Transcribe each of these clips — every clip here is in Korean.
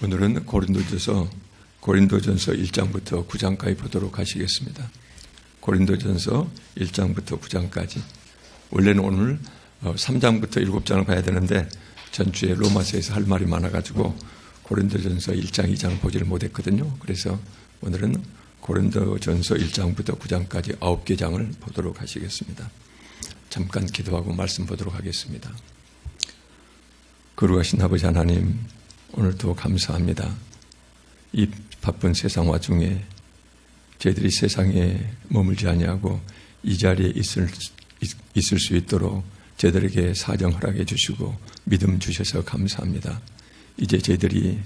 오늘은 고린도전서 1장부터 9장까지 보도록 하시겠습니다. 고린도전서 1장부터 9장까지. 원래는 오늘 3장부터 7장을 봐야 되는데 전주에 로마서에서 할 말이 많아가지고 고린도전서 1장, 2장을 보지를 못했거든요. 그래서 오늘은 고린도전서 1장부터 9장까지 9개 장을 보도록 하시겠습니다. 잠깐 기도하고 말씀 보도록 하겠습니다. 거룩하신 아버지 하나님, 오늘도 감사합니다. 이 바쁜 세상 와중에 저희들이 세상에 머물지 아니하고 이 자리에 있을 수 있도록 저희들에게 사정 허락해 주시고 믿음 주셔서 감사합니다. 이제 저희들이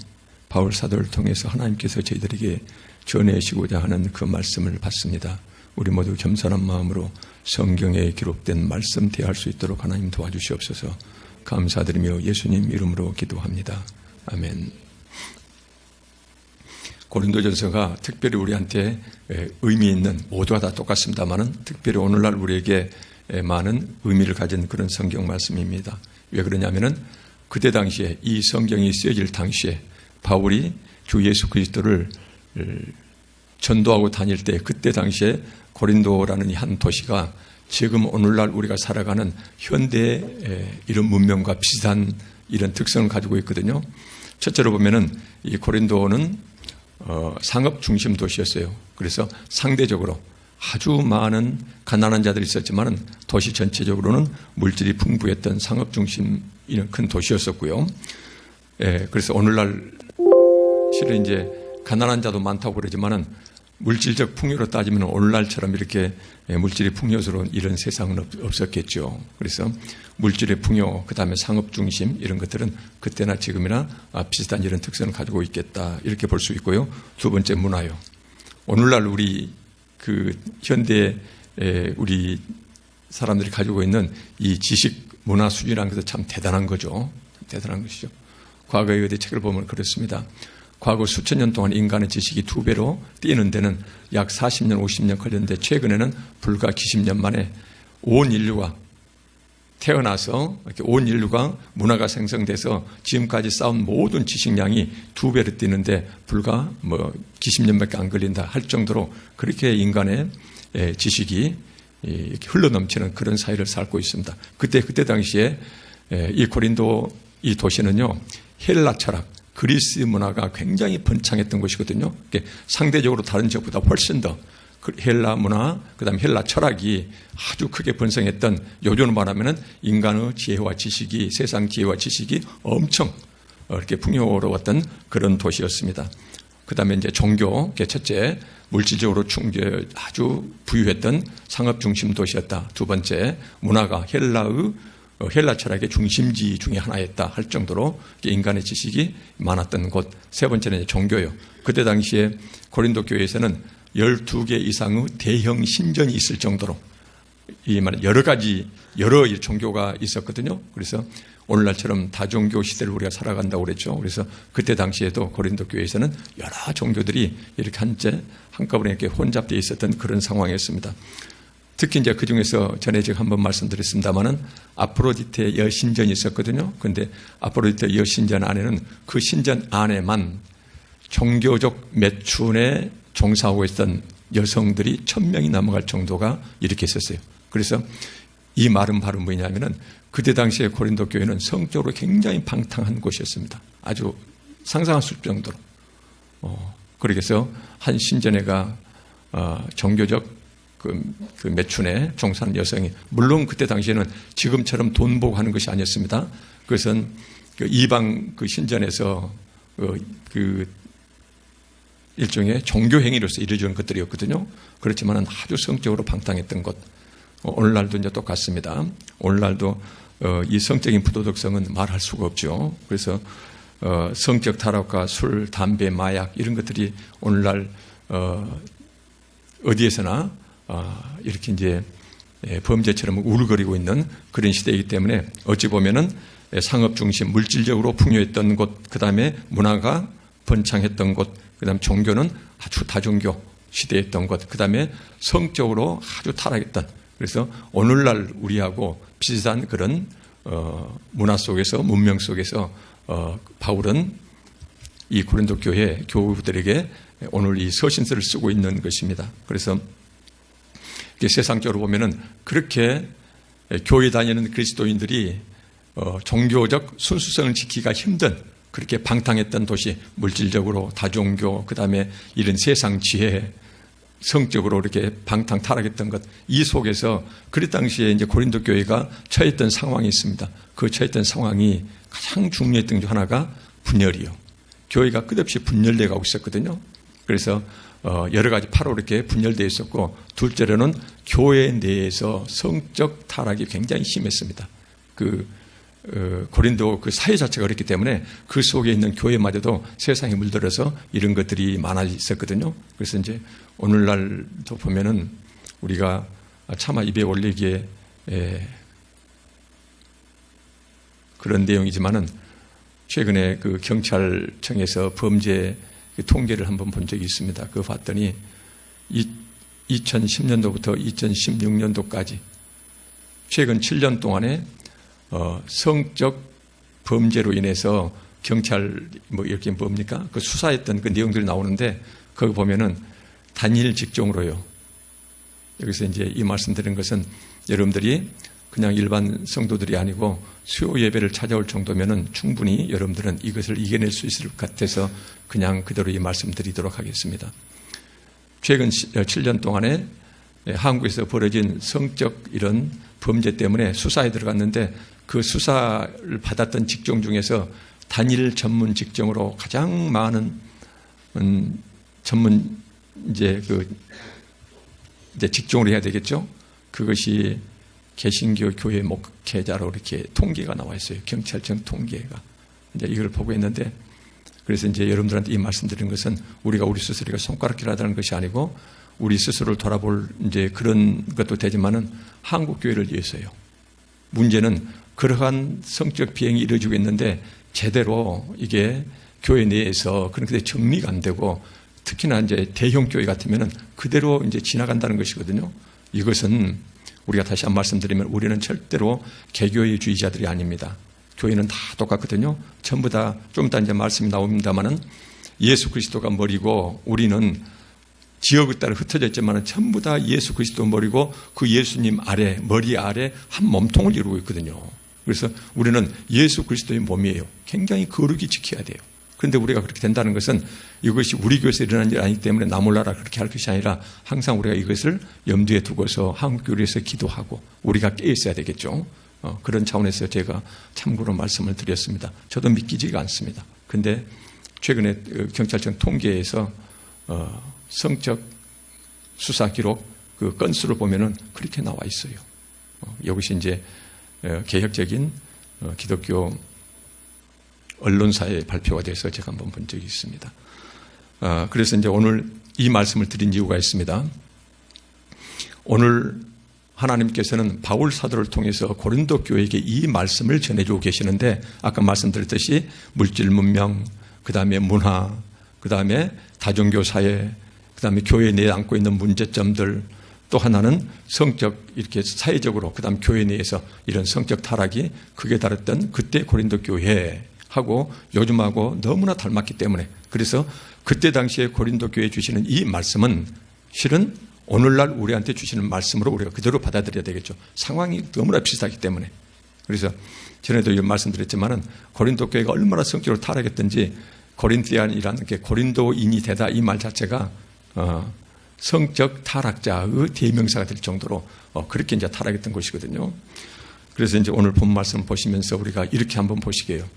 바울 사도를 통해서 하나님께서 저희들에게 전해주시고자 하는 그 말씀을 받습니다. 우리 모두 겸손한 마음으로 성경에 기록된 말씀 대할 수 있도록 하나님 도와주시옵소서. 감사드리며 예수님 이름으로 기도합니다. 아멘. 고린도전서가 특별히 우리한테 의미 있는, 모두가 다 똑같습니다만은 특별히 오늘날 우리에게 많은 의미를 가진 그런 성경 말씀입니다. 왜 그러냐면은 그때 당시에, 이 성경이 쓰여질 당시에 바울이 주 예수 그리스도를 전도하고 다닐 때, 그때 당시에 고린도라는 한 도시가 지금 오늘날 우리가 살아가는 현대의 이런 문명과 비슷한 이런 특성을 가지고 있거든요. 첫째로 보면은 이 고린도는 상업 중심 도시였어요. 그래서 상대적으로 아주 많은 가난한 자들이 있었지만은 도시 전체적으로는 물질이 풍부했던 상업 중심 이런 큰 도시였었고요. 그래서 오늘날 실은 이제 가난한 자도 많다고 그러지만은 물질적 풍요로 따지면 오늘날처럼 이렇게 물질이 풍요스러운 이런 세상은 없었겠죠. 그래서 물질의 풍요, 그 다음에 상업 중심 이런 것들은 그때나 지금이나 비슷한 이런 특성을 가지고 있겠다, 이렇게 볼 수 있고요. 두 번째, 문화요. 오늘날 우리 그 현대 우리 사람들이 가지고 있는 이 지식 문화 수준이라는 것은 참 대단한 거죠. 대단한 것이죠. 과거의 어디 책을 보면 그렇습니다. 과거 수천 년 동안 인간의 지식이 2배로 뛰는 데는 약 40년, 50년 걸렸는데 최근에는 불과几十년 만에 온 인류가 태어나서 이렇게 온 인류가 문화가 생성돼서 지금까지 쌓은 모든 지식량이 2배로 뛰는데 불과几十년밖에 안 걸린다 할 정도로 그렇게 인간의 지식이 이렇게 흘러넘치는 그런 사회를 살고 있습니다. 그때 당시에 이 고린도 이 도시는요, 헬라 철학, 그리스 문화가 굉장히 번창했던 곳이거든요. 상대적으로 다른 지역보다 훨씬 더 헬라 문화, 그 다음에 헬라 철학이 아주 크게 번성했던, 요즘으로 말하면 인간의 지혜와 지식이, 세상 지혜와 지식이 엄청 이렇게 풍요로웠던 그런 도시였습니다. 그 다음에 이제 종교, 첫째, 물질적으로 아주 부유했던 상업 중심 도시였다. 두 번째, 문화가 헬라 철학의 중심지 중에 하나였다 할 정도로 인간의 지식이 많았던 곳. 세 번째는 종교요. 그때 당시에 고린도 교회에서는 12개 이상의 대형 신전이 있을 정도로 여러 종교가 있었거든요. 그래서 오늘날처럼 다종교 시대를 우리가 살아간다고 그랬죠. 그래서 그때 당시에도 고린도 교회에서는 여러 종교들이 이렇게 한꺼번에 이렇게 혼잡되어 있었던 그런 상황이었습니다. 특히 이제 그 중에서 전에 제가 한번 말씀드렸습니다만은 아프로디테 여신전이 있었거든요. 그런데 아프로디테 여신전 안에는, 그 신전 안에만 종교적 매춘에 종사하고 있던 여성들이 1000명이 넘어갈 정도가 이렇게 있었어요. 그래서 이 말은 바로 뭐냐면은 그때 당시에 고린도 교회는 성적으로 굉장히 방탕한 곳이었습니다. 아주 상상할 수 없을 정도로. 그렇게 해서 한 신전에가 종교적 그 매춘에 종사하는 여성이, 물론 그때 당시에는 지금처럼 돈 보고 하는 것이 아니었습니다. 그것은 그 이방 그 신전에서 그 일종의 종교 행위로서 이루어지는 것들이었거든요. 그렇지만 아주 성적으로 방탕했던 것. 오늘날도 이제 똑같습니다. 오늘날도 이 성적인 부도덕성은 말할 수가 없죠. 그래서 성적 타락과 술, 담배, 마약 이런 것들이 오늘날 어디에서나 이렇게 이제 범죄처럼 우르거리고 있는 그런 시대이기 때문에 어찌 보면은 상업 중심, 물질적으로 풍요했던 곳, 그 다음에 문화가 번창했던 곳, 그 다음에 종교는 아주 다종교 시대였던 곳, 그 다음에 성적으로 아주 타락했던, 그래서 오늘날 우리하고 비슷한 그런 문화 속에서, 문명 속에서 바울은 이 고린도 교회 교우들에게 오늘 이 서신서를 쓰고 있는 것입니다. 그래서 세상적으로 보면은 그렇게 교회 다니는 그리스도인들이 종교적 순수성을 지키기가 힘든 그렇게 방탕했던 도시, 물질적으로 다종교, 그 다음에 이런 세상 지혜, 성적으로 이렇게 방탕 타락했던 것, 이 속에서 그 당시에 이제 고린도 교회가 처했던 상황이 있습니다. 그 처했던 상황이 가장 중요했던 중 하나가 분열이요. 교회가 끝없이 분열되어 가고 있었거든요. 그래서 여러 가지 파로 이렇게 분열되어 있었고, 둘째로는 교회 내에서 성적 타락이 굉장히 심했습니다. 고린도 그 사회 자체가 그렇기 때문에 그 속에 있는 교회마저도 세상에 물들어서 이런 것들이 많아 있었거든요. 그래서 이제 오늘날도 보면은 우리가 차마 입에 올리기에 그런 내용이지만은 최근에 그 경찰청에서 범죄 통계를 한번 본 적이 있습니다. 그거 봤더니 2010년도부터 2016년도까지 최근 7년 동안에 성적 범죄로 인해서 경찰 이렇게 뭡니까? 그 수사했던 그 내용들이 나오는데 거기 보면은 단일 직종으로요. 여기서 이제 이 말씀드린 것은 여러분들이 그냥 일반 성도들이 아니고 수요 예배를 찾아올 정도면은 충분히 여러분들은 이것을 이겨낼 수 있을 것 같아서 그냥 그대로 이 말씀드리도록 하겠습니다. 최근 7년 동안에 한국에서 벌어진 성적 이런 범죄 때문에 수사에 들어갔는데 그 수사를 받았던 직종 중에서 단일 전문 직종으로 가장 많은 전문 이제 직종으로 해야 되겠죠. 그것이 개신교 교회 목회자로 이렇게 통계가 나와 있어요. 경찰청 통계가. 이제 이걸 보고 있는데, 그래서 이제 여러분들한테 이 말씀드린 것은 우리가 우리 스스로가 손가락질하다는 것이 아니고 우리 스스로를 돌아볼 이제 그런 것도 되지만은 한국 교회를 위해서요. 문제는 그러한 성적 비행이 이루어지고 있는데 제대로 이게 교회 내에서 그렇게 정리가 안 되고 특히나 이제 대형 교회 같으면은 그대로 이제 지나간다는 것이거든요. 이것은 우리가 다시 한 말씀드리면 우리는 절대로 개교회주의자들이 아닙니다. 교회는 다 똑같거든요. 전부 다 좀 이따 이제 말씀이 나옵니다만은 예수 그리스도가 머리고 우리는 지역에 따라 흩어져 있지만 전부 다 예수 그리스도 머리고 그 예수님 아래, 머리 아래 한 몸통을 이루고 있거든요. 그래서 우리는 예수 그리스도의 몸이에요. 굉장히 거룩히 지켜야 돼요. 그런데 우리가 그렇게 된다는 것은 이것이 우리 교회에서 일어난 일이 아니기 때문에 나 몰라라 그렇게 할 것이 아니라 항상 우리가 이것을 염두에 두고서 한국교회에서 기도하고 우리가 깨어 있어야 되겠죠. 그런 차원에서 제가 참고로 말씀을 드렸습니다. 저도 믿기지가 않습니다. 그런데 최근에 경찰청 통계에서 성적 수사 기록 그 건수를 보면은 그렇게 나와 있어요. 이것이 이제 개혁적인 기독교 언론사의 발표가 돼서 제가 한번 본 적이 있습니다. 그래서 이제 오늘 이 말씀을 드린 이유가 있습니다. 오늘 하나님께서는 바울 사도를 통해서 고린도 교회에게 이 말씀을 전해주고 계시는데 아까 말씀드렸듯이 물질 문명, 그 다음에 문화, 그 다음에 다종교 사회, 그 다음에 교회 내에 안고 있는 문제점들, 또 하나는 성적 이렇게 사회적으로 그 다음 교회 내에서 이런 성적 타락이 극에 달했던 그때 고린도 교회하고 요즘하고 너무나 닮았기 때문에 그래서 그때 당시에 고린도 교회에 주시는 이 말씀은 실은 오늘날 우리한테 주시는 말씀으로 우리가 그대로 받아들여야 되겠죠. 상황이 너무나 비슷하기 때문에. 그래서 전에도 이런 말씀드렸지만은 고린도 교회가 얼마나 성적으로 타락했던지 고린티안이라는 게 고린도인이 되다 이 말 자체가 성적 타락자의 대명사가 될 정도로 그렇게 이제 타락했던 것이거든요. 그래서 이제 오늘 본 말씀 보시면서 우리가 이렇게 한번 보시게요.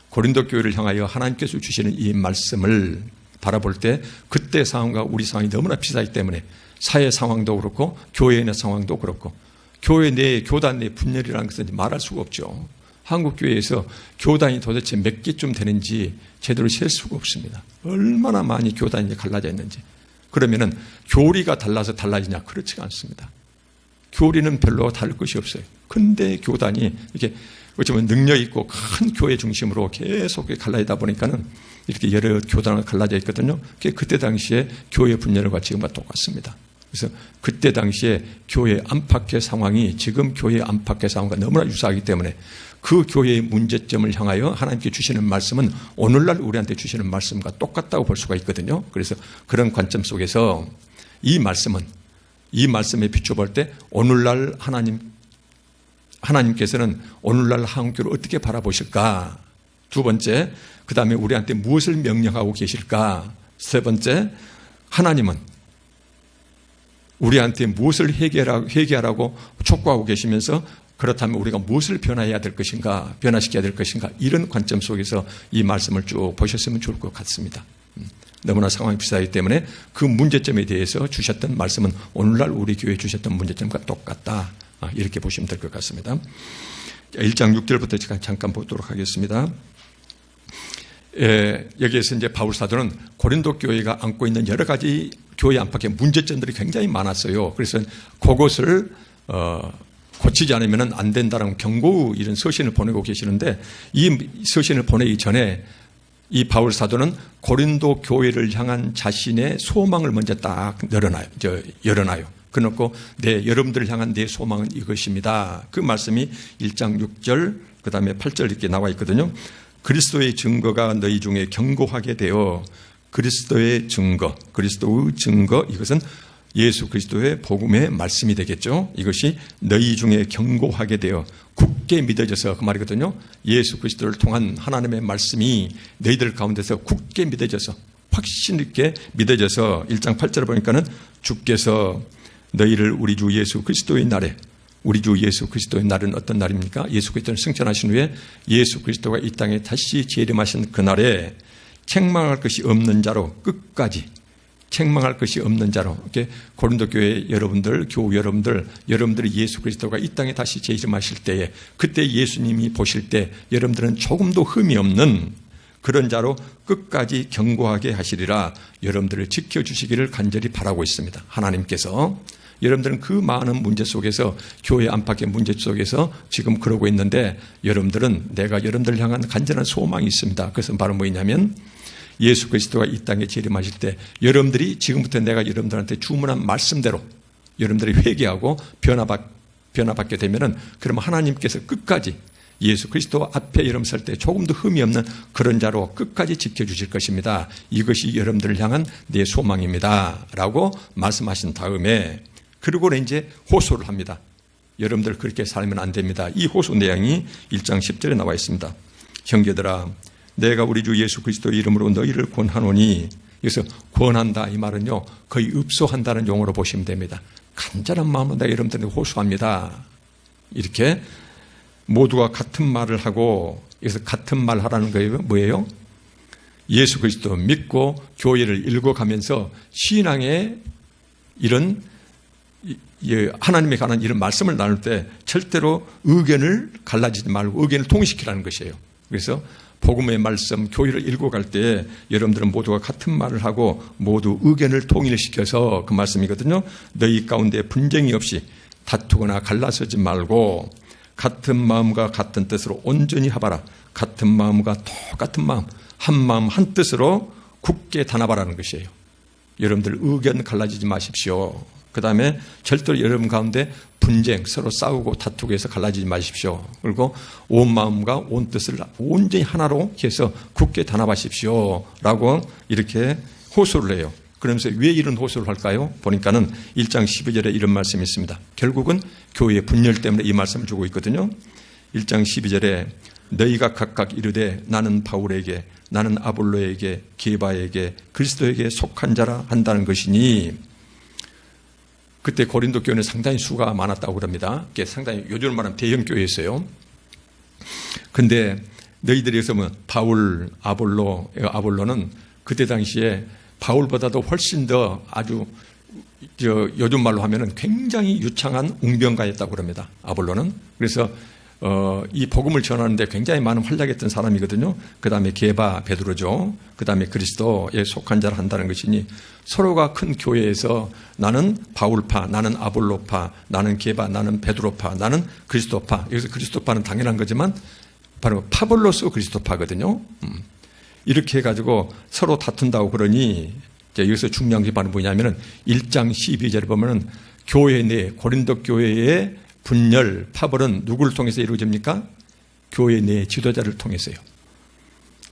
고린도 교회를 향하여 하나님께서 주시는 이 말씀을 바라볼 때 그때 상황과 우리 상황이 너무나 비슷하기 때문에 사회 상황도 그렇고 교회의 상황도 그렇고 교회 내 교단 내 분열이라는 것은 말할 수가 없죠. 한국 교회에서 교단이 도대체 몇 개쯤 되는지 제대로 셀 수가 없습니다. 얼마나 많이 교단이 갈라져 있는지. 그러면은 교리가 달라서 달라지냐? 그렇지가 않습니다. 교리는 별로 다를 것이 없어요. 근데 교단이 이렇게 어쩌면 능력 있고 큰 교회 중심으로 계속 갈라지다 보니까는 이렇게 여러 교단으로 갈라져 있거든요. 그때 당시에 교회 분열과 지금과 똑같습니다. 그래서 그때 당시에 교회 안팎의 상황이 지금 교회 안팎의 상황과 너무나 유사하기 때문에 그 교회의 문제점을 향하여 하나님께 주시는 말씀은 오늘날 우리한테 주시는 말씀과 똑같다고 볼 수가 있거든요. 그래서 그런 관점 속에서 이 말씀에 비춰볼 때 오늘날 하나님께서는 오늘날 한국교를 어떻게 바라보실까? 두 번째, 그 다음에 우리한테 무엇을 명령하고 계실까? 세 번째, 하나님은 우리한테 무엇을 회개하라고 촉구하고 계시면서 그렇다면 우리가 무엇을 변화해야 될 것인가, 변화시켜야 될 것인가, 이런 관점 속에서 이 말씀을 쭉 보셨으면 좋을 것 같습니다. 너무나 상황이 비슷하기 때문에 그 문제점에 대해서 주셨던 말씀은 오늘날 우리 교회에 주셨던 문제점과 똑같다. 이렇게 보시면 될 것 같습니다. 1장 6절부터 잠깐 보도록 하겠습니다. 여기에서 이제 바울 사도는 고린도 교회가 안고 있는 여러 가지 교회 안팎의 문제점들이 굉장히 많았어요. 그래서 그것을 고치지 않으면 안 된다는 경고 이런 서신을 보내고 계시는데 이 서신을 보내기 전에 이 바울 사도는 고린도 교회를 향한 자신의 소망을 먼저 딱 열어놔요. 그놓고 여러분들을 향한 내 소망은 이것입니다. 그 말씀이 1장 6절 그 다음에 8절 이렇게 나와 있거든요. 그리스도의 증거가 너희 중에 견고하게 되어 그리스도의 증거 이것은 예수 그리스도의 복음의 말씀이 되겠죠. 이것이 너희 중에 견고하게 되어 굳게 믿어져서 그 말이거든요. 예수 그리스도를 통한 하나님의 말씀이 너희들 가운데서 굳게 믿어져서 확신 있게 믿어져서 1장 8절을 보니까는 주께서 너희를 우리 주 예수 그리스도의 날에 우리 주 예수 그리스도의 날은 어떤 날입니까? 예수 그리스도를 승천하신 후에 예수 그리스도가 이 땅에 다시 재림하신 그날에 책망할 것이 없는 자로 끝까지 책망할 것이 없는 자로 이렇게 고린도 교회 여러분들, 교우 여러분들이 예수 그리스도가 이 땅에 다시 재림하실 때에 그때 예수님이 보실 때 여러분들은 조금도 흠이 없는 그런 자로 끝까지 견고하게 하시리라 여러분들을 지켜주시기를 간절히 바라고 있습니다. 하나님께서 여러분들은 그 많은 문제 속에서 교회 안팎의 문제 속에서 지금 그러고 있는데 여러분들은 내가 여러분들을 향한 간절한 소망이 있습니다. 그것은 바로 뭐냐면 예수 그리스도가 이 땅에 재림하실 때 여러분들이 지금부터 내가 여러분들한테 주문한 말씀대로 여러분들이 회개하고 변화받게 되면은 그러면 하나님께서 끝까지 예수 그리스도 앞에 여러분 설 때 조금도 흠이 없는 그런 자로 끝까지 지켜주실 것입니다. 이것이 여러분들을 향한 내 소망입니다. 라고 말씀하신 다음에 그리고 이제 호소를 합니다. 여러분들 그렇게 살면 안 됩니다. 이 호소 내용이 1장 10절에 나와 있습니다. 형제들아 내가 우리 주 예수 그리스도의 이름으로 너희를 권하노니 여기서 권한다 이 말은요 거의 읍소한다는 용어로 보시면 됩니다. 간절한 마음으로 내가 여러분들에게 호소합니다. 이렇게 모두가 같은 말을 하고 여기서 같은 말 하라는 거예요. 뭐예요? 예수 그리스도 믿고 교회를 읽어가면서 신앙의 이런 하나님에 관한 이런 말씀을 나눌 때 절대로 의견을 갈라지지 말고 의견을 통일시키라는 것이에요. 그래서 복음의 말씀, 교회를 읽어갈 때 여러분들은 모두가 같은 말을 하고 모두 의견을 통일시켜서 그 말씀이거든요. 너희 가운데 분쟁이 없이 다투거나 갈라서지 말고 같은 마음과 같은 뜻으로 온전히 합하라. 같은 마음과 똑같은 마음, 한 마음 한 뜻으로 굳게 단합하라는 것이에요. 여러분들 의견 갈라지지 마십시오. 그 다음에 절대로 여러분 가운데 분쟁, 서로 싸우고 다투고 해서 갈라지지 마십시오. 그리고 온 마음과 온 뜻을 온전히 하나로 해서 굳게 단합하십시오. 라고 이렇게 호소를 해요. 그러면서 왜 이런 호소를 할까요? 보니까는 1장 12절에 이런 말씀이 있습니다. 결국은 교회의 분열 때문에 이 말씀을 주고 있거든요. 1장 12절에 너희가 각각 이르되 나는 바울에게 나는 아볼로에게 게바에게 그리스도에게 속한 자라 한다는 것이니 그때 고린도 교회는 상당히 수가 많았다고 그럽니다. 상당히 요즘 말하면 대형 교회였어요. 근데 너희들에서 뭐 바울, 아볼로는 그때 당시에 바울보다도 훨씬 더 아주 요즘 말로 하면은 굉장히 유창한 웅변가였다고 그럽니다. 아볼로는. 그래서 이 복음을 전하는데 굉장히 많은 활약했던 사람이거든요. 그 다음에 게바, 베드로죠. 그 다음에 그리스도에 속한 자를 한다는 것이니 서로가 큰 교회에서 나는 바울파, 나는 아볼로파, 나는 게바, 나는 베드로파, 나는 그리스도파. 여기서 그리스도파는 당연한 거지만 바로 파볼로스 그리스도파거든요. 이렇게 해가지고 서로 다툰다고 그러니 여기서 중요한 게 바로 뭐냐면은 1장 12절에 보면은 교회 내 고린도 교회의 분열, 파벌은 누구를 통해서 이루어집니까? 교회 내 지도자를 통해서요.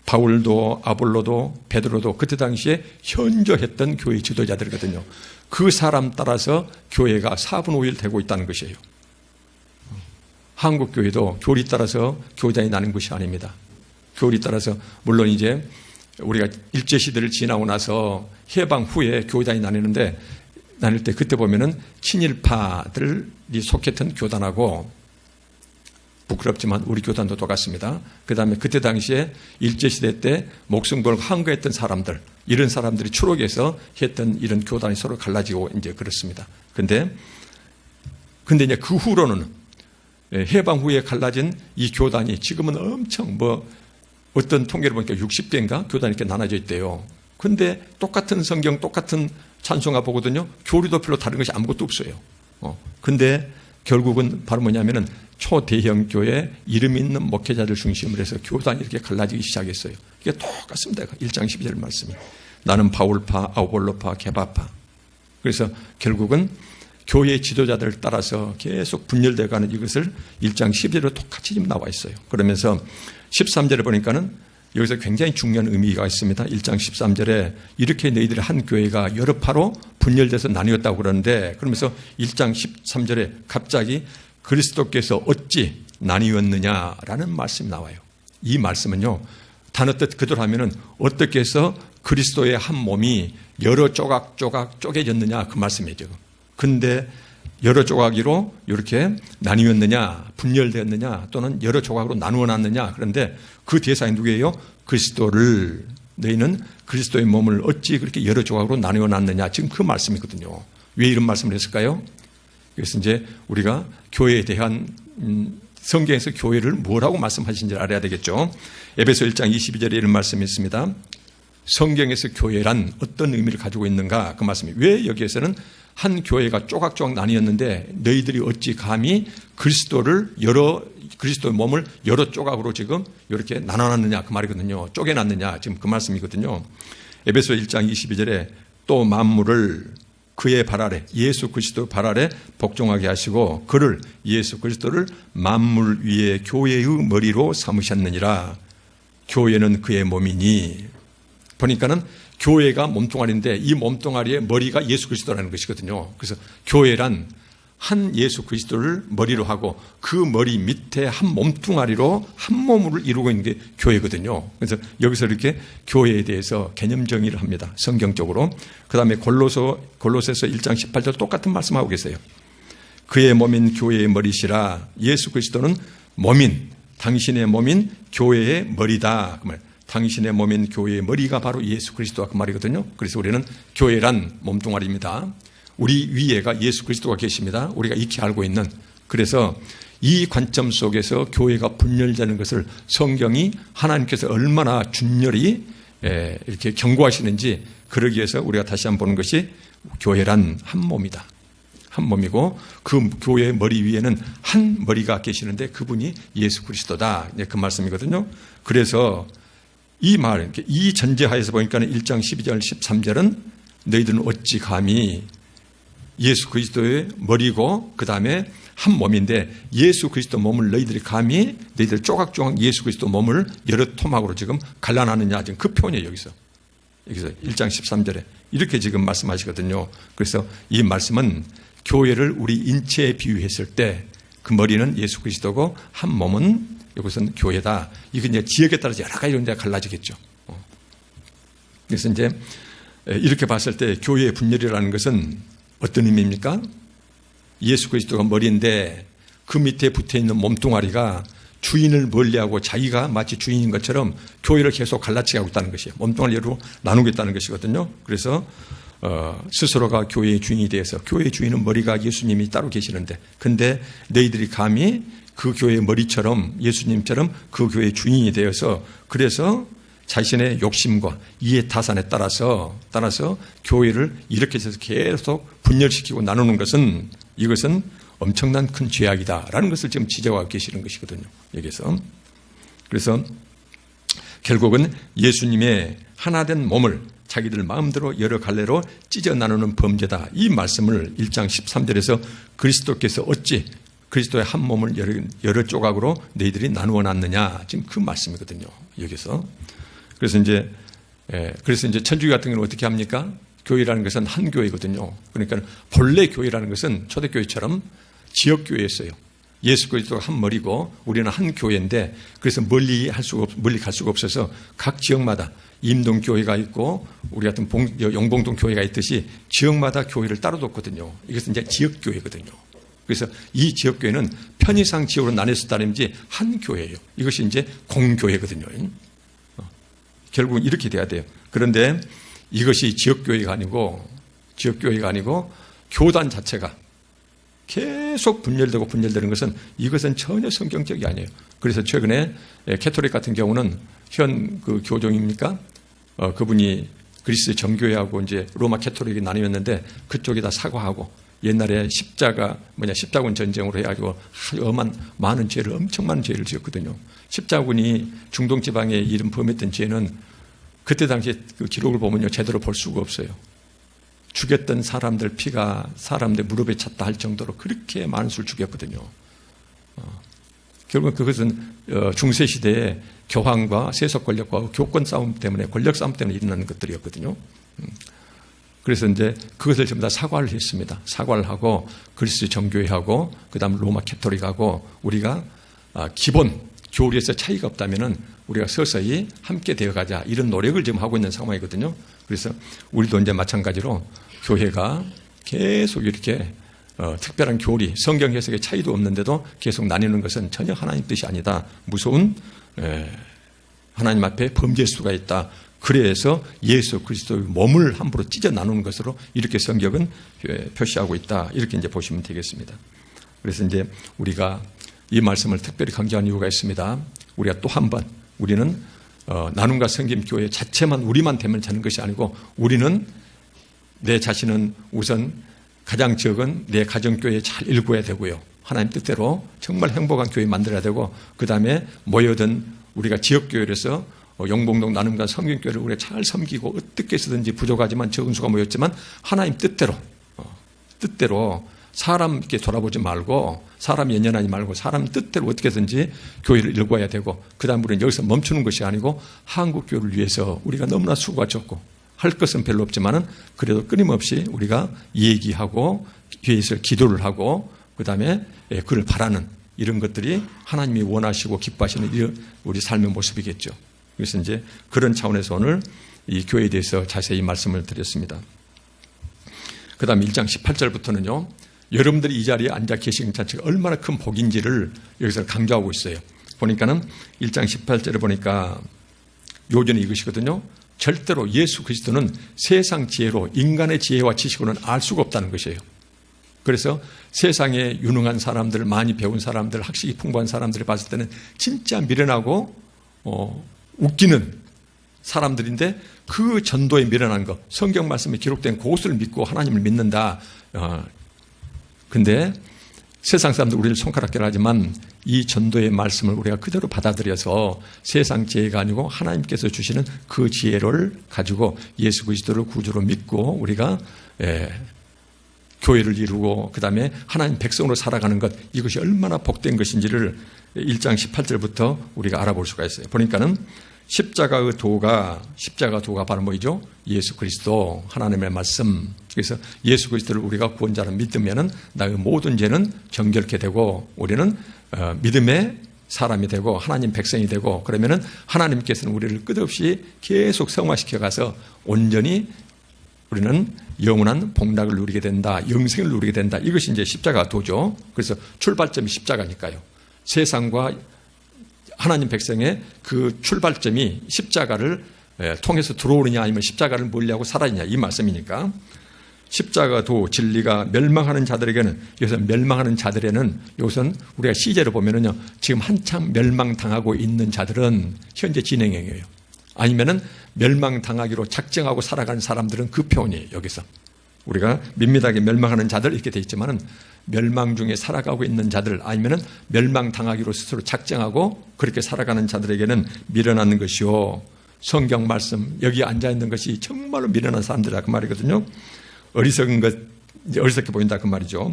바울도 아볼로도 베드로도 그때 당시에 현저했던 교회 지도자들이거든요. 그 사람 따라서 교회가 4분 5일 되고 있다는 것이에요. 한국 교회도 교리 따라서 교단이 나는 것이 아닙니다. 교리 따라서 물론 이제 우리가 일제시대를 지나고 나서 해방 후에 교단이 나뉘는데 나눌 때 그때 보면은 친일파들이 속했던 교단하고 부끄럽지만 우리 교단도 똑같습니다. 그 다음에 그때 당시에 일제시대 때 목숨 걸고 항거했던 사람들, 이런 사람들이 추록해서 했던 이런 교단이 서로 갈라지고 이제 그렇습니다. 근데 이제 그 후로는 해방 후에 갈라진 이 교단이 지금은 엄청 어떤 통계를 보니까 60개인가 교단이 이렇게 나눠져 있대요. 근데 똑같은 성경, 똑같은 찬송가 보거든요. 교리도 별로 다른 것이 아무것도 없어요. 근데 결국은 바로 뭐냐면은 초대형 교회 이름 있는 목회자들 중심으로 해서 교단이 이렇게 갈라지기 시작했어요. 이게 똑같습니다. 1장 12절 말씀이. 나는 바울파, 아볼로파, 게바파. 그래서 결국은 교회 지도자들을 따라서 계속 분열되어가는 이것을 1장 12절로 똑같이 지금 나와 있어요. 그러면서 13절에 보니까는 여기서 굉장히 중요한 의미가 있습니다. 1장 13절에 이렇게 너희들의 한 교회가 여러 파로 분열돼서 나뉘었다고 그러는데, 그러면서 1장 13절에 갑자기 그리스도께서 어찌 나뉘었느냐라는 말씀이 나와요. 이 말씀은요, 단어 뜻 그대로 하면은 어떻게 해서 그리스도의 한 몸이 여러 조각 쪼개졌느냐 그 말씀이죠. 근데 여러 조각으로 이렇게 나뉘었느냐, 분열되었느냐, 또는 여러 조각으로 나누어 놨느냐. 그런데 그 대상이 누구예요? 그리스도를, 너희는 그리스도의 몸을 어찌 그렇게 여러 조각으로 나누어 놨느냐. 지금 그 말씀이거든요. 왜 이런 말씀을 했을까요? 그래서 이제 우리가 교회에 대한 성경에서 교회를 뭐라고 말씀하신지 알아야 되겠죠. 에베소 1장 22절에 이런 말씀이 있습니다. 성경에서 교회란 어떤 의미를 가지고 있는가 그 말씀이. 왜 여기에서는 한 교회가 조각조각 나뉘었는데 너희들이 어찌 감히 그리스도의 몸을 여러 조각으로 지금 이렇게 나눠놨느냐 그 말이거든요. 쪼개놨느냐 지금 그 말씀이거든요. 에베소 1장 22절에 또 만물을 그의 발 아래, 예수 그리스도 발 아래 복종하게 하시고 그를, 예수 그리스도를 만물 위에 교회의 머리로 삼으셨느니라. 교회는 그의 몸이니. 보니까는 교회가 몸뚱아리인데 이 몸뚱아리의 머리가 예수 그리스도라는 것이거든요. 그래서 교회란 한 예수 그리스도를 머리로 하고 그 머리 밑에 한 몸뚱아리로 한 몸을 이루고 있는 게 교회거든요. 그래서 여기서 이렇게 교회에 대해서 개념 정의를 합니다. 성경적으로. 그 다음에 골로새서 1장 18절 똑같은 말씀하고 계세요. 그의 몸인 교회의 머리시라. 예수 그리스도는 몸인, 당신의 몸인 교회의 머리다. 그 말. 당신의 몸인 교회의 머리가 바로 예수 그리스도가 그 말이거든요. 그래서 우리는 교회란 몸뚱아리입니다. 우리 위에가 예수 그리스도가 계십니다. 우리가 익히 알고 있는. 그래서 이 관점 속에서 교회가 분열되는 것을 성경이 하나님께서 얼마나 준열히 이렇게 경고하시는지 그러기 위해서 우리가 다시 한번 보는 것이 교회란 한 몸이다. 한 몸이고 그 교회의 머리 위에는 한 머리가 계시는데 그분이 예수 그리스도다. 그 말씀이거든요. 그래서 이 전제하에서 보니까 1장 12절 13절은 너희들은 어찌 감히 예수 그리스도의 머리고 그 다음에 한 몸인데 예수 그리스도 몸을 너희들이 감히 너희들 조각조각 예수 그리스도 몸을 여러 토막으로 지금 갈라놨느냐. 지금 그 표현이에요. 여기서 1장 13절에 이렇게 지금 말씀하시거든요. 그래서 이 말씀은 교회를 우리 인체에 비유했을 때 그 머리는 예수 그리스도고 한 몸은 이것은 교회다. 이건 이제 지역에 따라서 여러 가지로 이제 갈라지겠죠. 그래서 이제 이렇게 봤을 때 교회의 분열이라는 것은 어떤 의미입니까? 예수 그리스도가 머리인데 그 밑에 붙어 있는 몸뚱아리가 주인을 멀리하고 자기가 마치 주인인 것처럼 교회를 계속 갈라치게 하고 있다는 것이에요. 몸뚱아리로 나누고 있다는 것이거든요. 그래서 스스로가 교회의 주인이 되어서 교회의 주인은 머리가 예수님이 따로 계시는데 근데 너희들이 감히 그 교회의 머리처럼 예수님처럼 그 교회의 주인이 되어서 그래서 자신의 욕심과 이해 타산에 따라서 교회를 이렇게 해서 계속 분열시키고 나누는 것은 이것은 엄청난 큰 죄악이다라는 것을 지금 지적하고 계시는 것이거든요. 여기서. 그래서 결국은 예수님의 하나된 몸을 자기들 마음대로 여러 갈래로 찢어 나누는 범죄다. 이 말씀을 1장 13절에서 그리스도께서 어찌 그리스도의 한 몸을 여러 조각으로 너희들이 나누어 놨느냐. 지금 그 말씀이거든요. 여기서. 그래서 이제 천주교 같은 경우는 어떻게 합니까? 교회라는 것은 한 교회거든요. 그러니까 본래 교회라는 것은 초대교회처럼 지역교회였어요. 예수 그리스도가 한 머리고 우리는 한 교회인데 그래서 멀리 갈 수가 없어서 각 지역마다 임동교회가 있고 우리 같은 영봉동 교회가 있듯이 지역마다 교회를 따로 뒀거든요. 이것은 이제 지역교회거든요. 그래서 이 지역교회는 편의상 지역으로 나뉘어서 따름이지 한 교회예요. 이것이 이제 공교회거든요. 결국은 이렇게 돼야 돼요. 그런데 이것이 지역교회가 아니고 교단 자체가 계속 분열되는 것은 이것은 전혀 성경적이 아니에요. 그래서 최근에 캐톨릭 같은 경우는 현 그 교종입니까? 그분이 그리스 정교회하고 이제 로마 캐톨릭이 나뉘었는데 그쪽에다 사과하고 옛날에 십자군 전쟁으로 해가지고 많은 죄를 엄청 많은 죄를 지었거든요. 십자군이 중동 지방에 이름 범했던 죄는 그때 당시에 그 기록을 보면요 제대로 볼 수가 없어요. 죽였던 사람들 피가 사람들 무릎에 찼다 할 정도로 그렇게 많은 수를 죽였거든요. 결국은 그것은 중세시대에 교황과 세속 권력과 교권 싸움 때문에 권력 싸움 때문에 일어나는 것들이었거든요. 그래서 이제 그것을 전부 다 사과를 했습니다. 사과를 하고 그리스 정교회하고 그다음 로마 캐톨릭하고 우리가 기본 교리에서 차이가 없다면은 우리가 서서히 함께 되어가자 이런 노력을 지금 하고 있는 상황이거든요. 그래서 우리도 이제 마찬가지로 교회가 계속 이렇게 특별한 교리, 성경 해석의 차이도 없는데도 계속 나뉘는 것은 전혀 하나님 뜻이 아니다. 무서운 하나님 앞에 범죄일 수가 있다. 그래서 예수 그리스도의 몸을 함부로 찢어 나누는 것으로 이렇게 성경은 표시하고 있다. 이렇게 이제 보시면 되겠습니다. 그래서 이제 우리가 이 말씀을 특별히 강조한 이유가 있습니다. 우리가 또 한 번 우리는 나눔과 섬김 교회 자체만 우리만 되면 되는 것이 아니고 우리는 내 자신은 우선 가장 적은 내 가정교회에 잘 일구어야 되고요. 하나님 뜻대로 정말 행복한 교회 만들어야 되고 그 다음에 모여든 우리가 지역교회에서 영봉동 나눔과 섬김교회를 우리가 잘 섬기고 어떻게 해서든지 부족하지만 적은 수가 모였지만 하나님 뜻대로 사람 이렇게 돌아보지 말고 사람 연연하지 말고 사람 뜻대로 어떻게든지 교회를 일궈야 되고 그 다음 우리는 여기서 멈추는 것이 아니고 한국교회를 위해서 우리가 너무나 수고가 적고 할 것은 별로 없지만은 그래도 끊임없이 우리가 얘기하고 교회에서 기도를 하고 그 다음에 그를 바라는 이런 것들이 하나님이 원하시고 기뻐하시는 우리 삶의 모습이겠죠. 그래서 이제 그런 차원에서 오늘 이 교회에 대해서 자세히 말씀을 드렸습니다. 그 다음 1장 18절부터는요. 여러분들이 이 자리에 앉아 계신 자체가 얼마나 큰 복인지를 여기서 강조하고 있어요. 보니까는 1장 18절에 보니까 요전이 이것이거든요. 절대로 예수 그리스도는 세상 지혜로 인간의 지혜와 지식으로는 알 수가 없다는 것이에요. 그래서 세상에 유능한 사람들, 많이 배운 사람들, 학식이 풍부한 사람들을 봤을 때는 진짜 미련하고 웃기는 사람들인데 그 전도에 미련한 것, 성경 말씀에 기록된 그것을 믿고 하나님을 믿는다. 근데 세상 사람들 우리를 손가락질 하지만 이 전도의 말씀을 우리가 그대로 받아들여서 세상 지혜가 아니고 하나님께서 주시는 그 지혜를 가지고 예수 그리스도를 구주로 믿고 우리가 교회를 이루고 그 다음에 하나님 백성으로 살아가는 것 이것이 얼마나 복된 것인지를 1장 18절부터 우리가 알아볼 수가 있어요. 보니까는 십자가의 도가 바로 뭐죠? 예수 그리스도 하나님의 말씀. 그래서 예수 그리스도를 우리가 구원자로 믿으면은 나의 모든 죄는 정결케 되고 우리는 믿음의 사람이 되고 하나님 백성이 되고 그러면은 하나님께서는 우리를 끝없이 계속 성화시켜 가서 온전히 우리는 영원한 복락을 누리게 된다. 영생을 누리게 된다. 이것이 이제 십자가 도죠. 그래서 출발점이 십자가니까요. 세상과 하나님 백성의 그 출발점이 십자가를 통해서 들어오느냐 아니면 십자가를 멀리하고 살아있냐 이 말씀이니까 십자가도 진리가 멸망하는 자들에게는 여기서 멸망하는 자들에는 여기서는 우리가 시제를 보면은요 지금 한창 멸망당하고 있는 자들은 현재 진행형이에요. 아니면은 멸망당하기로 작정하고 살아가는 사람들은 그 표현이에요. 여기서 우리가 밋밋하게 멸망하는 자들 이렇게 돼 있지만은 멸망 중에 살아가고 있는 자들 아니면은 멸망당하기로 스스로 작정하고 그렇게 살아가는 자들에게는 미련한 것이요 성경 말씀, 여기 앉아있는 것이 정말로 미련한 사람들이라 그 말이거든요. 어리석게 보인다 그 말이죠.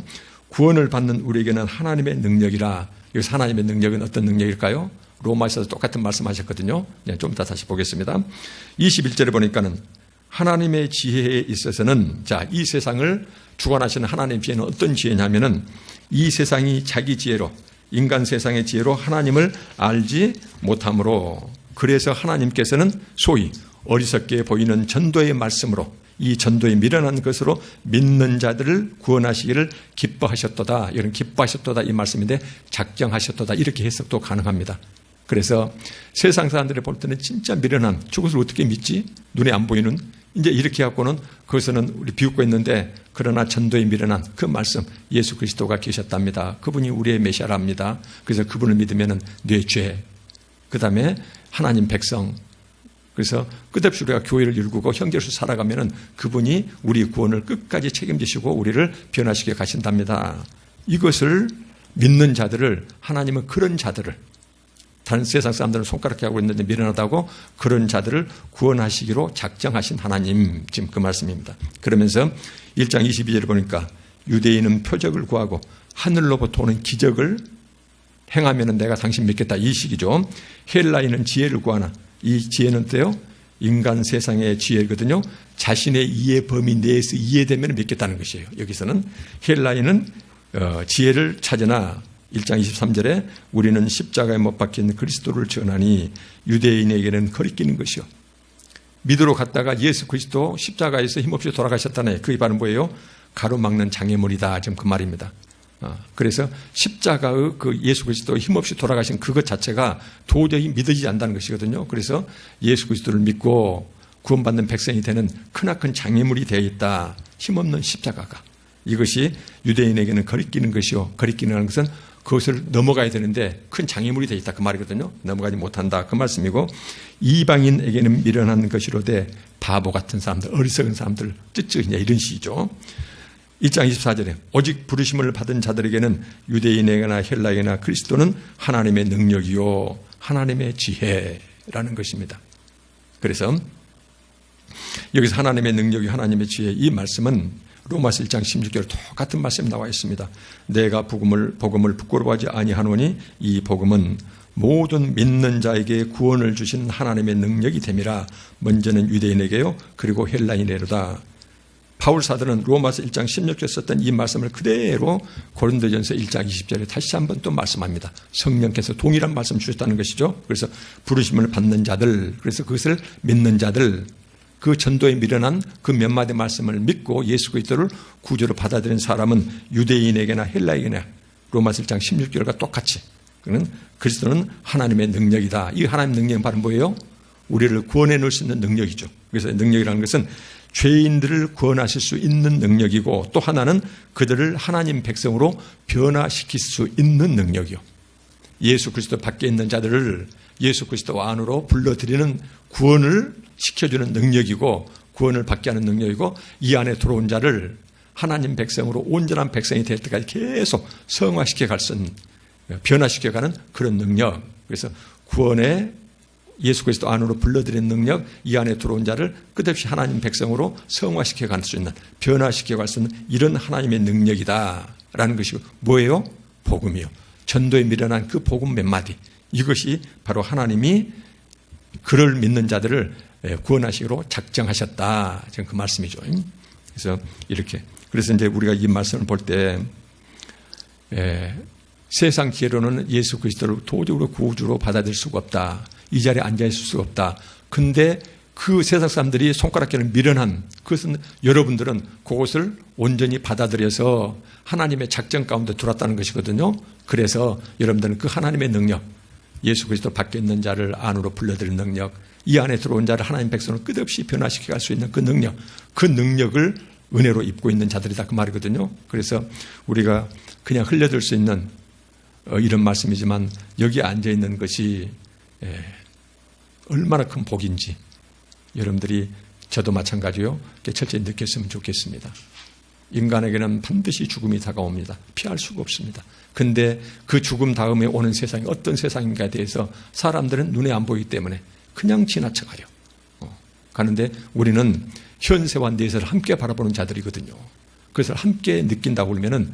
구원을 받는 우리에게는 하나님의 능력이라. 여기서 하나님의 능력은 어떤 능력일까요? 로마서에서 똑같은 말씀하셨거든요. 좀 이따 다시 보겠습니다. 21절에 보니까는 하나님의 지혜에 있어서는, 자, 이 세상을 주관하시는 하나님의 지혜는 어떤 지혜냐면은 이 세상이 자기 지혜로, 인간 세상의 지혜로 하나님을 알지 못함으로, 그래서 하나님께서는 소위 어리석게 보이는 전도의 말씀으로, 이 전도에 미련한 것으로 믿는 자들을 구원하시기를 기뻐하셨도다. 이런 기뻐하셨도다 이 말씀인데 작정하셨도다 이렇게 해석도 가능합니다. 그래서 세상 사람들이 볼 때는 진짜 미련한, 저것을 어떻게 믿지? 눈에 안 보이는, 이제 이렇게 갖고는 그것은 우리 비웃고 있는데, 그러나 전도에 미련한 그 말씀, 예수 그리스도가 계셨답니다. 그분이 우리의 메시아랍니다. 그래서 그분을 믿으면 내 죄, 그 다음에 하나님 백성, 그래서 끝없이 우리가 교회를 일구고 형제로서 살아가면 그분이 우리 구원을 끝까지 책임지시고 우리를 변화시켜 가신답니다. 이것을 믿는 자들을, 하나님은 그런 자들을, 다른 세상 사람들은 손가락에 하고 있는데 미련하다고 그런 자들을 구원하시기로 작정하신 하나님, 지금 그 말씀입니다. 그러면서 1장 22절을 보니까 유대인은 표적을 구하고 하늘로부터 오는 기적을 행하면 내가 당신 믿겠다 이 식이죠. 헬라인은 지혜를 구하나, 이 지혜는 때요 인간 세상의 지혜거든요. 자신의 이해 범위 내에서 이해되면 믿겠다는 것이에요. 여기서는 헬라인은 지혜를 찾으나 1장 23절에 우리는 십자가에 못 박힌 그리스도를 전하니 유대인에게는 거리끼는 것이요. 믿으러 갔다가 예수 그리스도 십자가에서 힘없이 돌아가셨다네. 그 말은 뭐예요? 가로막는 장애물이다. 지금 그 말입니다. 그래서 십자가의 그 예수 그리스도 힘없이 돌아가신 그것 자체가 도저히 믿어지지 않는다는 것이거든요. 그래서 예수 그리스도를 믿고 구원받는 백성이 되는 크나큰 장애물이 되어 있다. 힘없는 십자가가. 이것이 유대인에게는 거리끼는 것이요. 거리끼는 것은 그것을 넘어가야 되는데 큰 장애물이 되어 있다. 그 말이거든요. 넘어가지 못한다. 그 말씀이고, 이방인에게는 미련한 것이로되 바보 같은 사람들, 어리석은 사람들, 쯧쯧이냐 이런 식이죠. 1장 24절에 오직 부르심을 받은 자들에게는 유대인에게나 헬라에게나 그리스도는 하나님의 능력이요 하나님의 지혜라는 것입니다. 그래서 여기서 하나님의 능력이 하나님의 지혜, 이 말씀은 로마서 1장 16절 똑같은 말씀이 나와 있습니다. 내가 복음을 부끄러워하지 아니하노니 이 복음은 모든 믿는 자에게 구원을 주신 하나님의 능력이 됨이라. 먼저는 유대인에게요 그리고 헬라인에게로다. 바울 사도는 로마서 1장 16절에 썼던 이 말씀을 그대로 고린도전서 1장 20절에 다시 한번 또 말씀합니다. 성령께서 동일한 말씀 주셨다는 것이죠. 그래서 부르심을 받는 자들, 그래서 그것을 믿는 자들, 그 전도에 미련한 그 몇 마디 말씀을 믿고 예수 그리스도를 구주로 받아들인 사람은 유대인에게나 헬라인에게나 로마서 1장 16절과 똑같이, 그는 그리스도는 하나님의 능력이다. 이 하나님의 능력은 바로 뭐예요? 우리를 구원해 놓을 수 있는 능력이죠. 그래서 능력이라는 것은 죄인들을 구원하실 수 있는 능력이고, 또 하나는 그들을 하나님 백성으로 변화시킬 수 있는 능력이요. 예수 그리스도 밖에 있는 자들을 예수 그리스도 안으로 불러들이는, 구원을 시켜주는 능력이고, 구원을 받게 하는 능력이고, 이 안에 들어온 자를 하나님 백성으로 온전한 백성이 될 때까지 계속 성화시켜 갈 수 있는, 변화시켜 가는 그런 능력. 그래서 구원에 예수 그리스도 안으로 불러들이는 능력, 이 안에 들어온 자를 끝없이 하나님 백성으로 성화시켜 갈 수 있는, 변화시켜 갈 수 있는 이런 하나님의 능력이다라는 것이 뭐예요? 복음이요. 전도에 미련한 그 복음 몇 마디, 이것이 바로 하나님이 그를 믿는 자들을 구원하시기로 작정하셨다. 지금 그 말씀이죠. 그래서 이렇게, 그래서 이제 우리가 이 말씀을 볼 때 세상 지혜로는 예수 그리스도를 도저히 구주로 받아들일 수가 없다. 이 자리에 앉아있을 수가 없다. 근데 그 세상 사람들이 손가락질을 미련한, 그것은 여러분들은 그것을 온전히 받아들여서 하나님의 작정 가운데 들어왔다는 것이거든요. 그래서 여러분들은 그 하나님의 능력, 예수 그리스도 밖에 있는 자를 안으로 불러들이는 능력, 이 안에 들어온 자를 하나님 백성을 끝없이 변화시켜 갈 수 있는 그 능력, 그 능력을 은혜로 입고 있는 자들이다 그 말이거든요. 그래서 우리가 그냥 흘려들 수 있는 이런 말씀이지만, 여기 앉아있는 것이 얼마나 큰 복인지 여러분들이, 저도 마찬가지요, 철저히 느꼈으면 좋겠습니다. 인간에게는 반드시 죽음이 다가옵니다. 피할 수가 없습니다. 근데 그 죽음 다음에 오는 세상이 어떤 세상인가에 대해서 사람들은 눈에 안 보이기 때문에 그냥 지나쳐가요. 가는데 우리는 현세와 내세를 함께 바라보는 자들이거든요. 그것을 함께 느낀다고 그러면은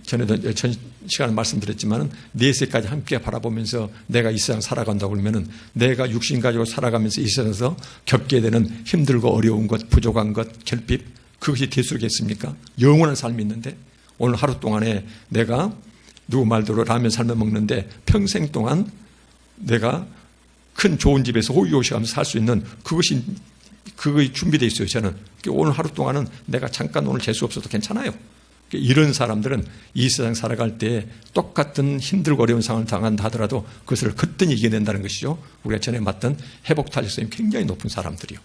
전에도 전 시간에 말씀드렸지만 내세까지 함께 바라보면서 내가 이 세상 살아간다고 그러면은 내가 육신 가지고 살아가면서 이 세상에서 겪게 되는 힘들고 어려운 것, 부족한 것, 결핍, 그것이 대수겠습니까? 영원한 삶이 있는데 오늘 하루 동안에 내가 누구 말대로 라면 삶아 먹는데 평생 동안 내가 큰 좋은 집에서 호의호식하면서 살 수 있는 그것이 준비되어 있어요. 저는 오늘 하루 동안은 내가 잠깐 오늘 재수 없어도 괜찮아요. 이런 사람들은 이 세상 살아갈 때 똑같은 힘들고 어려운 상황을 당한다 하더라도 그것을 거뜬히 이겨낸다는 것이죠. 우리가 전에 봤던 회복 탄력성이 굉장히 높은 사람들이요.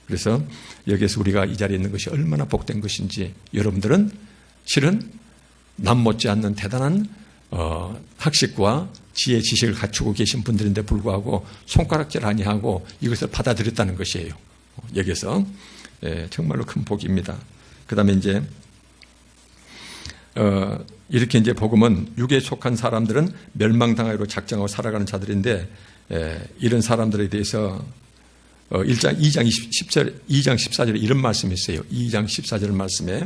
그래서 여기에서 우리가 이 자리에 있는 것이 얼마나 복된 것인지 여러분들은 실은 남 못지않는 대단한 학식과 지혜, 지식을 갖추고 계신 분들인데 불구하고 손가락질 아니하고 이것을 받아들였다는 것이에요. 여기서 정말로 큰 복입니다. 그 다음에 이제 이렇게 이제 복음은 육에 속한 사람들은 멸망당하기로 작정하고 살아가는 자들인데 이런 사람들에 대해서 2장 14절에 이런 말씀이 있어요. 2장 14절 말씀에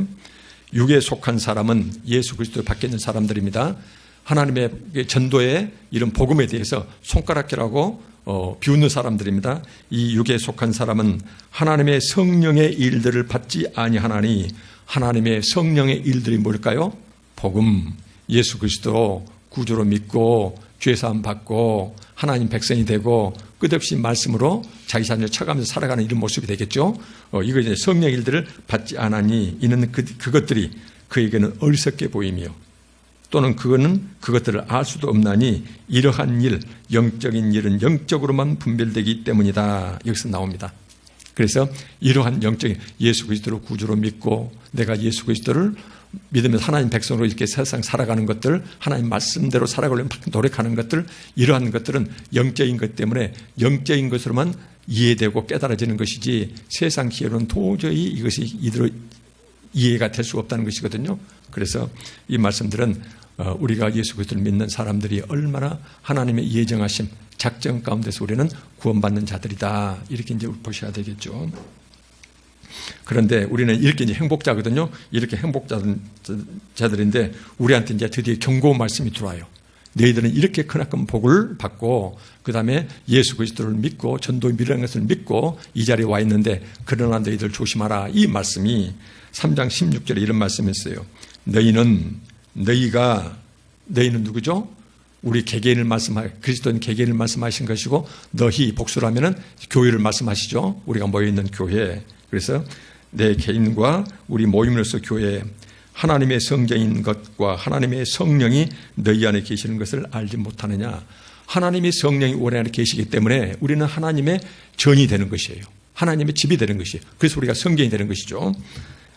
육에 속한 사람은 예수 그리스도를 받게 있는 사람들입니다. 하나님의 전도의 이런 복음에 대해서 손가락질하고 비웃는 사람들입니다. 이 육에 속한 사람은 하나님의 성령의 일들을 받지 아니하나니 하나님의 성령의 일들이 뭘까요? 복음, 예수 그리스도 구주로 믿고 죄사함 받고 하나님 백성이 되고 끝없이 말씀으로 자기 자신을 쳐가면서 살아가는 이런 모습이 되겠죠. 이거 이제 성령 일들을 받지 않으니 이는 그것들이 그에게는 어리석게 보이며 또는 그것들을 알 수도 없나니 이러한 일, 영적인 일은 영적으로만 분별되기 때문이다. 여기서 나옵니다. 그래서 이러한 영적인 예수 그리스도를 구주로 믿고 내가 예수 그리스도를 믿으면서 하나님 백성으로 이렇게 세상 살아가는 것들, 하나님 말씀대로 살아가려면 노력하는 것들, 이러한 것들은 영적인 것 때문에 영적인 것으로만 이해되고 깨달아지는 것이지 세상 기회로는 도저히 이것이 이대로 이해가 될 수가 없다는 것이거든요. 그래서 이 말씀들은 우리가 예수 그리스도를 믿는 사람들이 얼마나 하나님의 예정하심, 작정 가운데서 우리는 구원받는 자들이다. 이렇게 이제 보셔야 되겠죠. 그런데 우리는 이렇게 이제 행복자거든요. 이렇게 행복자들인데 우리한테 이제 드디어 경고 말씀이 들어와요. 너희들은 이렇게 크나큰 복을 받고 그 다음에 예수 그리스도를 믿고 전도의 미래라는 것을 믿고 이 자리에 와 있는데 그러나 너희들 조심하라. 이 말씀이 3장 16절에 이런 말씀이 있어요. 너희는 누구죠? 우리 개개인을 그리스도인 개개인을 말씀하신 것이고 너희 복수라면은 교회를 말씀하시죠. 우리가 모여있는 교회. 그래서 내 개인과 우리 모임으로서 교회 하나님의 성전인 것과 하나님의 성령이 너희 안에 계시는 것을 알지 못하느냐. 하나님의 성령이 우리 안에 계시기 때문에 우리는 하나님의 전이 되는 것이에요. 하나님의 집이 되는 것이에요. 그래서 우리가 성전이 되는 것이죠.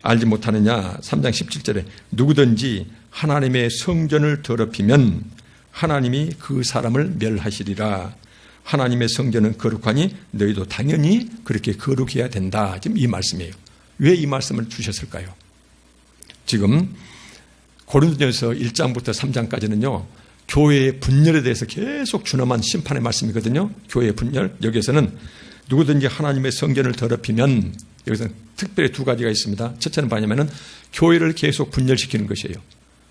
알지 못하느냐. 3장 17절에 누구든지 하나님의 성전을 더럽히면 하나님이 그 사람을 멸하시리라. 하나님의 성전은 거룩하니 너희도 당연히 그렇게 거룩해야 된다. 지금 이 말씀이에요. 왜 이 말씀을 주셨을까요? 지금 고린도전서 1장부터 3장까지는요. 교회의 분열에 대해서 계속 준엄한 심판의 말씀이거든요. 교회의 분열. 여기에서는 누구든지 하나님의 성전을 더럽히면 여기서 특별히 두 가지가 있습니다. 첫째는 뭐냐면은 교회를 계속 분열시키는 것이에요.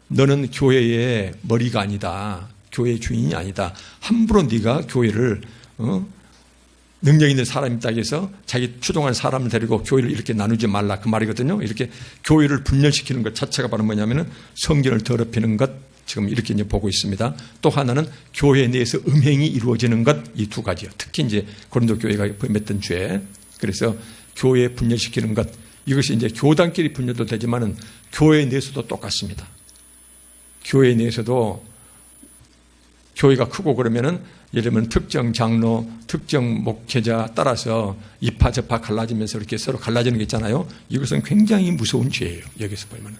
너는 교회의 머리가 아니다. 교회의 주인이 아니다. 함부로 네가 교회를 능력 있는 사람이 있다 해서 자기 추종하는 사람을 데리고 교회를 이렇게 나누지 말라 그 말이거든요. 이렇게 교회를 분열시키는 것 자체가 바로 뭐냐면은 성전을 더럽히는 것 지금 이렇게 이제 보고 있습니다. 또 하나는 교회 내에서 음행이 이루어지는 것 이 두 가지요. 특히 이제 고린도 교회가 범했던 죄. 그래서 교회 분열시키는 것 이것이 이제 교단끼리 분열도 되지만은 교회 내에서도 똑같습니다. 교회 내에서도 교회가 크고 그러면은 예를 들면 특정 장로, 특정 목회자 따라서 이파 저파 갈라지면서 이렇게 서로 갈라지는 게 있잖아요. 이것은 굉장히 무서운 죄예요. 여기서 보면.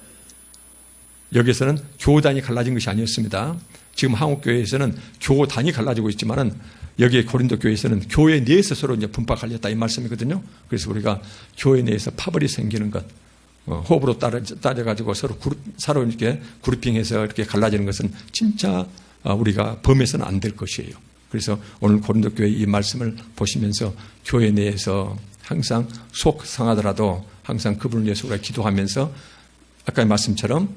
여기서는 교단이 갈라진 것이 아니었습니다. 지금 한국교회에서는 교단이 갈라지고 있지만은 여기에 고린도 교회에서는 교회 내에서 서로 이제 분파 갈렸다 이 말씀이거든요. 그래서 우리가 교회 내에서 파벌이 생기는 것, 호흡으로 따져가지고 서로 이렇게 그룹핑해서 이렇게 갈라지는 것은 진짜 우리가 범해서는 안 될 것이에요. 그래서 오늘 고린도 교회 이 말씀을 보시면서 교회 내에서 항상 속 상하더라도 항상 그분을 위해서 우리가 기도하면서 아까의 말씀처럼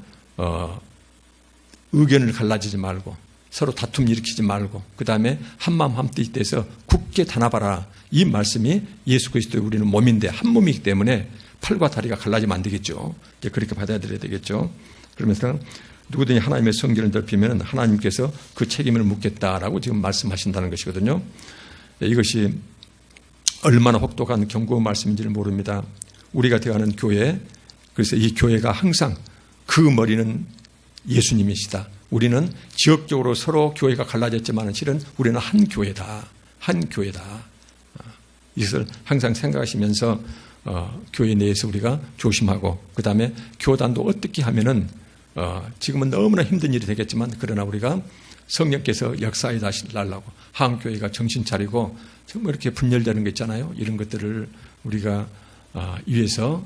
의견을 갈라지지 말고 서로 다툼 일으키지 말고 그 다음에 한마음 한뜻이 돼서 굳게 단합하라. 이 말씀이 예수 그리스도의 우리는 몸인데 한 몸이기 때문에 팔과 다리가 갈라지면 안 되겠죠. 이제 그렇게 받아들여야 되겠죠. 그러면서 누구든지 하나님의 성전을 넓히면 하나님께서 그 책임을 묻겠다라고 지금 말씀하신다는 것이거든요. 이것이 얼마나 혹독한 경고의 말씀인지를 모릅니다. 우리가 대하는 교회, 그래서 이 교회가 항상 그 머리는 예수님이시다. 우리는 지역적으로 서로 교회가 갈라졌지만 실은 우리는 한 교회다. 한 교회다. 이것을 항상 생각하시면서 교회 내에서 우리가 조심하고 그 다음에 교단도 어떻게 하면은 지금은 너무나 힘든 일이 되겠지만 그러나 우리가 성령께서 역사에 다시 날라고 한교회가 정신 차리고 정말 이렇게 분열되는 거 있잖아요. 이런 것들을 우리가 위해서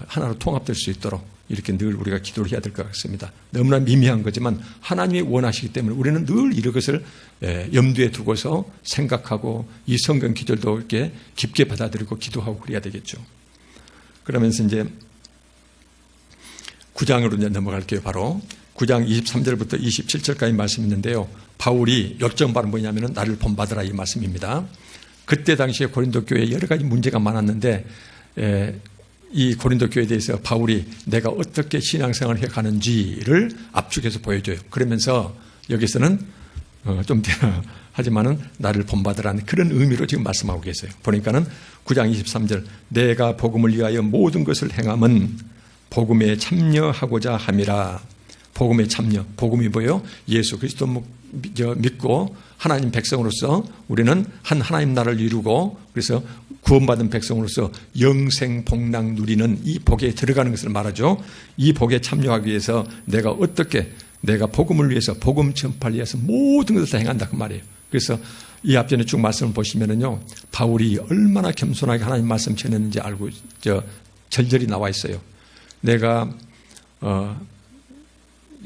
하나로 통합될 수 있도록 이렇게 늘 우리가 기도를 해야 될 것 같습니다. 너무나 미미한 거지만 하나님이 원하시기 때문에 우리는 늘 이런 것을 염두에 두고서 생각하고 이 성경 기절도 이렇게 깊게 받아들이고 기도하고 그래야 되겠죠. 그러면서 이제 9장으로 이제 넘어갈게요. 바로 9장 23절부터 27절까지 말씀이 있는데요. 바울이 역정 바른 뭐냐면은 나를 본받으라 이 말씀입니다. 그때 당시에 고린도 교회에 여러 가지 문제가 많았는데 이 고린도 교회에 대해서 바울이 내가 어떻게 신앙생활을 해가는지를 압축해서 보여줘요. 그러면서 여기서는 좀 하지만은 나를 본받으라는 그런 의미로 지금 말씀하고 계세요. 보니까는 9장 23절 내가 복음을 위하여 모든 것을 행함은 복음에 참여하고자 함이라. 복음에 참여. 복음이 뭐예요? 예수 그리스도 믿고 하나님 백성으로서 우리는 한 하나님 나라를 이루고 그래서 구원받은 백성으로서 영생 복락 누리는 이 복에 들어가는 것을 말하죠. 이 복에 참여하기 위해서 내가 복음을 위해서 복음 전파를 위해서 모든 것을 다 행한다 그 말이에요. 그래서 이 앞전에 쭉 말씀을 보시면은요 바울이 얼마나 겸손하게 하나님 말씀 전했는지 알고 절절히 나와 있어요. 내가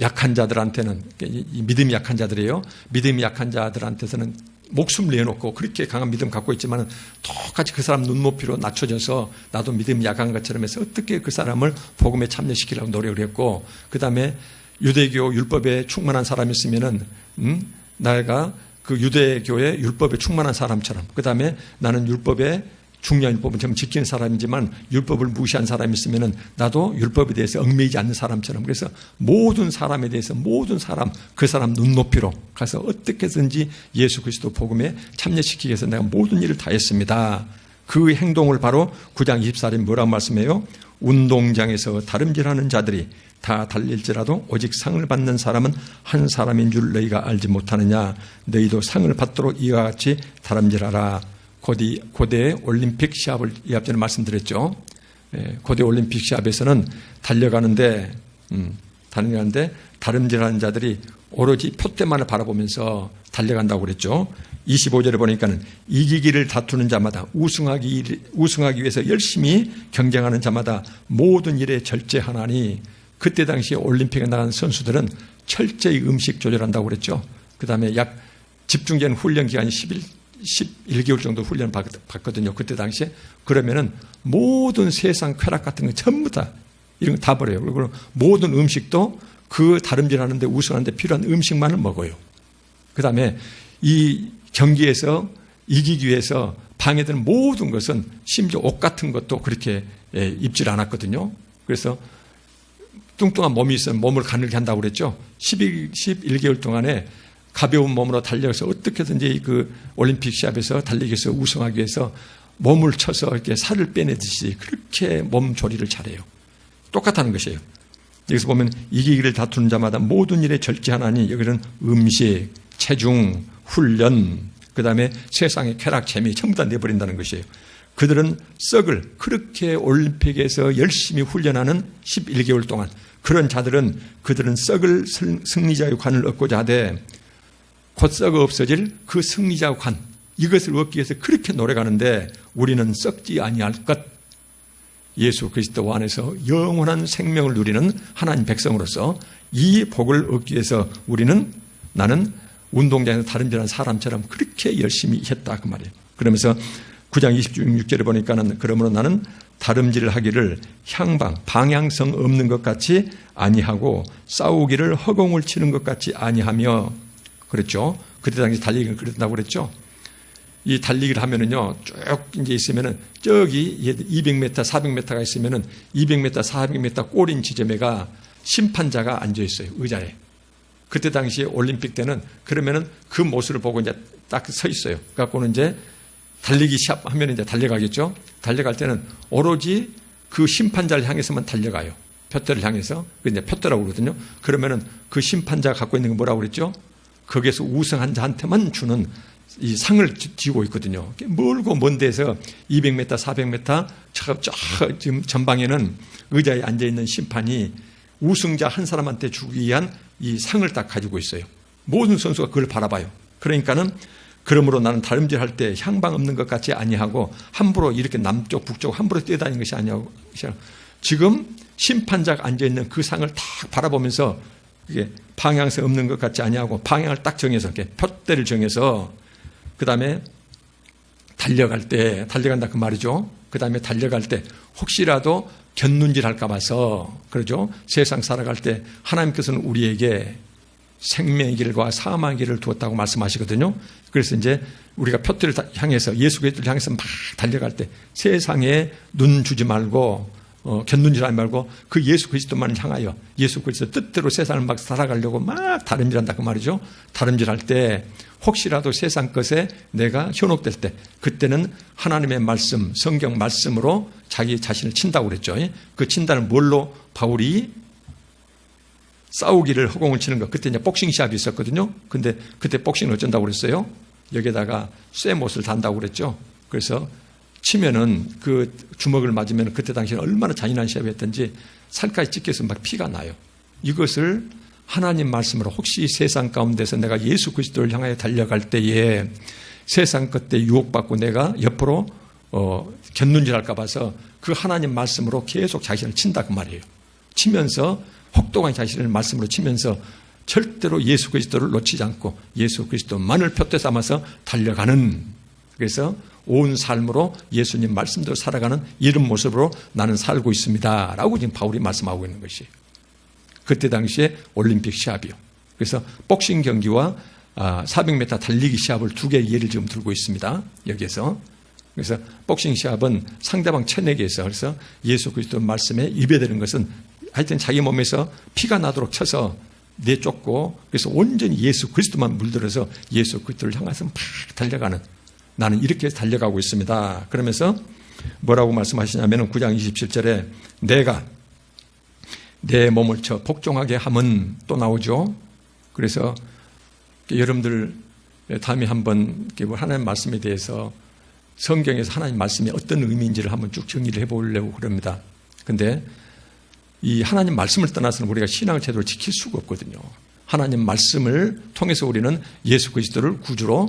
약한 자들한테는 믿음이 약한 자들이에요. 믿음이 약한 자들한테서는 목숨을 내놓고 그렇게 강한 믿음 갖고 있지만 똑같이 그 사람 눈높이로 낮춰져서 나도 믿음이 약한 것처럼 해서 어떻게 그 사람을 복음에 참여시키려고 노력을 했고 그 다음에 유대교 율법에 충만한 사람이 있으면은 내가 그 유대교의 율법에 충만한 사람처럼 그 다음에 나는 율법에 중요한 율법은 좀 지키는 사람이지만 율법을 무시한 사람이 있으면 나도 율법에 대해서 얽매이지 않는 사람처럼 그래서 모든 사람에 대해서 모든 사람 그 사람 눈높이로 가서 어떻게든지 예수 그리스도 복음에 참여시키기 위해서 내가 모든 일을 다 했습니다. 그 행동을 바로 9장 24절에 뭐라고 말씀해요? 운동장에서 다름질하는 자들이 다 달릴지라도 오직 상을 받는 사람은 한 사람인 줄 너희가 알지 못하느냐. 너희도 상을 받도록 이와 같이 다름질하라. 고대 올림픽 시합을 이 앞전에 말씀드렸죠. 고대 올림픽 시합에서는 달려가는데 다름질하는 자들이 오로지 표대만을 바라보면서 달려간다고 그랬죠. 25절에 보니까는 이기기를 다투는 자마다 우승하기 위해서 열심히 경쟁하는 자마다 모든 일에 절제하나니 그때 당시에 올림픽에 나간 선수들은 철저히 음식 조절한다고 그랬죠. 그 다음에 약 집중된 훈련 기간이 11개월 정도 훈련을 받거든요. 그때 당시에. 그러면은 모든 세상 쾌락 같은 거 전부 다 이런 거 다 버려요. 그리고 모든 음식도 그 다름질하는데 우승하는데 필요한 음식만을 먹어요. 그 다음에 이 경기에서 이기기 위해서 방해되는 모든 것은 심지어 옷 같은 것도 그렇게 입질 않았거든요. 그래서 뚱뚱한 몸이 있으면 몸을 가늘게 한다고 그랬죠. 11개월 동안에 가벼운 몸으로 달려서 어떻게든지 그 올림픽 시합에서 달리기 위해서 우승하기 위해서 몸을 쳐서 이렇게 살을 빼내듯이 그렇게 몸 조리를 잘해요. 똑같다는 것이에요. 여기서 보면 이기기를 다투는 자마다 모든 일에 절제하나니 여기는 음식, 체중, 훈련, 그 다음에 세상의 쾌락, 재미 전부 다 내버린다는 것이에요. 그들은 썩을 그렇게 올림픽에서 열심히 훈련하는 11개월 동안 그런 자들은 그들은 썩을 승리자의 관을 얻고자 하되 곧 썩어 없어질 그 승리자의 관 이것을 얻기 위해서 그렇게 노력하는데 우리는 썩지 아니할 것 예수 그리스도 안에서 영원한 생명을 누리는 하나님 백성으로서 이 복을 얻기 위해서 나는 운동장에서 다름질한 사람처럼 그렇게 열심히 했다 그 말이에요. 그러면서 9장 26절에 보니까는 그러므로 나는 다름질을 하기를 방향성 없는 것 같이 아니하고 싸우기를 허공을 치는 것 같이 아니하며 그랬죠. 그때 당시 달리기를 그랬다고 그랬죠. 이 달리기를 하면은요, 쭉 이제 있으면은 저기 200m, 400m가 있으면은 200m, 400m 꼬린 지점에가 심판자가 앉아 있어요. 의자에. 그때 당시에 올림픽 때는 그러면은 그 모습을 보고 이제 딱 서 있어요. 그래갖고는 이제 달리기 시합하면 이제 달려가겠죠. 달려갈 때는 오로지 그 심판자를 향해서만 달려가요. 표대를 향해서. 그 이제 표대라고 그러거든요. 그러면은 그 심판자가 갖고 있는 게 뭐라고 그랬죠? 거기에서 우승한 자한테만 주는 이 상을 쥐고 있거든요. 멀고 먼 데서 200m, 400m 지금 전방에는 의자에 앉아 있는 심판이 우승자 한 사람한테 주기 위한 이 상을 딱 가지고 있어요. 모든 선수가 그걸 바라봐요. 그러니까는 그러므로 나는 다름질할 때 향방 없는 것 같이 아니하고 함부로 이렇게 남쪽 북쪽 함부로 뛰어다니는 것이 아니하고 지금 심판자가 앉아 있는 그 상을 딱 바라보면서 이게 방향성 없는 것 같지 아니하고 방향을 딱 정해서 이렇게 표대를 정해서 그 다음에 달려간다 그 말이죠. 그 다음에 달려갈 때 혹시라도 견눈질 할까 봐서 그러죠. 세상 살아갈 때 하나님께서는 우리에게 생명의 길과 사망의 길을 두었다고 말씀하시거든요. 그래서 이제 우리가 표대를 향해서 예수 그리스도를 향해서 막 달려갈 때 세상에 눈 주지 말고 견눈질 하지 말고 그 예수 그리스도만을 향하여 예수 그리스도 뜻대로 세상을 막 살아가려고 막 다름질한다 그 말이죠. 다름질할 때 혹시라도 세상 것에 내가 현혹될 때 그때는 하나님의 말씀, 성경 말씀으로 자기 자신을 친다고 그랬죠. 그 친다는 뭘로 바울이 싸우기를 허공을 치는 것. 그때 이제 복싱 시합이 있었거든요. 근데 그때 복싱을 어쩐다고 그랬어요? 여기에다가 쇠못을 단다고 그랬죠. 그래서 치면은 그 주먹을 맞으면 그때 당시에는 얼마나 잔인한 시합이었던지 살까지 찢겨서 막 피가 나요. 이것을 하나님 말씀으로 혹시 세상 가운데서 내가 예수 그리스도를 향하여 달려갈 때에 세상 끝에 유혹받고 내가 옆으로 견눈질 할까 봐서 그 하나님 말씀으로 계속 자신을 친다 그 말이에요. 치면서 혹독한 자신을 말씀으로 치면서 절대로 예수 그리스도를 놓치지 않고 예수 그리스도만을 표대 삼아서 달려가는 그래서 온 삶으로 예수님 말씀대로 살아가는 이런 모습으로 나는 살고 있습니다. 라고 지금 바울이 말씀하고 있는 것이에요. 그때 당시에 올림픽 시합이요. 그래서 복싱 경기와 400m 달리기 시합을 두 개의 예를 지금 들고 있습니다. 여기에서. 그래서 복싱 시합은 상대방 체내기에서 그래서 예수 그리스도 말씀에 입에대는 것은 하여튼 자기 몸에서 피가 나도록 쳐서 내쫓고 그래서 온전히 예수 그리스도만 물들어서 예수 그리스도를 향해서 막 달려가는 나는 이렇게 달려가고 있습니다. 그러면서 뭐라고 말씀하시냐면 9장 27절에 내가 내 몸을 쳐 복종하게 함은 또 나오죠. 그래서 여러분들 다음에 한번 하나님 말씀에 대해서 성경에서 하나님 말씀이 어떤 의미인지를 한번 쭉 정리를 해보려고 그럽니다. 근데 이 하나님 말씀을 떠나서는 우리가 신앙을 제대로 지킬 수가 없거든요. 하나님 말씀을 통해서 우리는 예수 그리스도를 구주로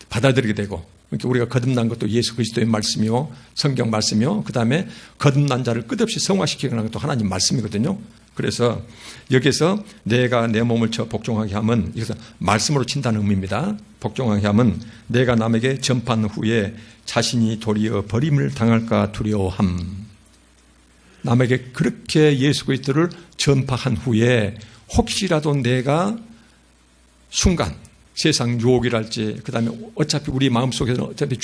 받아들이게 되고 그러니까 우리가 거듭난 것도 예수 그리스도의 말씀이요 성경 말씀이요 그 다음에 거듭난 자를 끝없이 성화시키는 것도 하나님 말씀이거든요. 그래서 여기서 내가 내 몸을 쳐 복종하게 함은 여기서 말씀으로 친다는 의미입니다. 복종하게 함은 내가 남에게 전파한 후에 자신이 도리어 버림을 당할까 두려워함. 남에게 그렇게 예수 그리스도를 전파한 후에 혹시라도 내가 순간 세상 유혹이랄지 그 다음에 어차피 우리 마음속에서는 어차피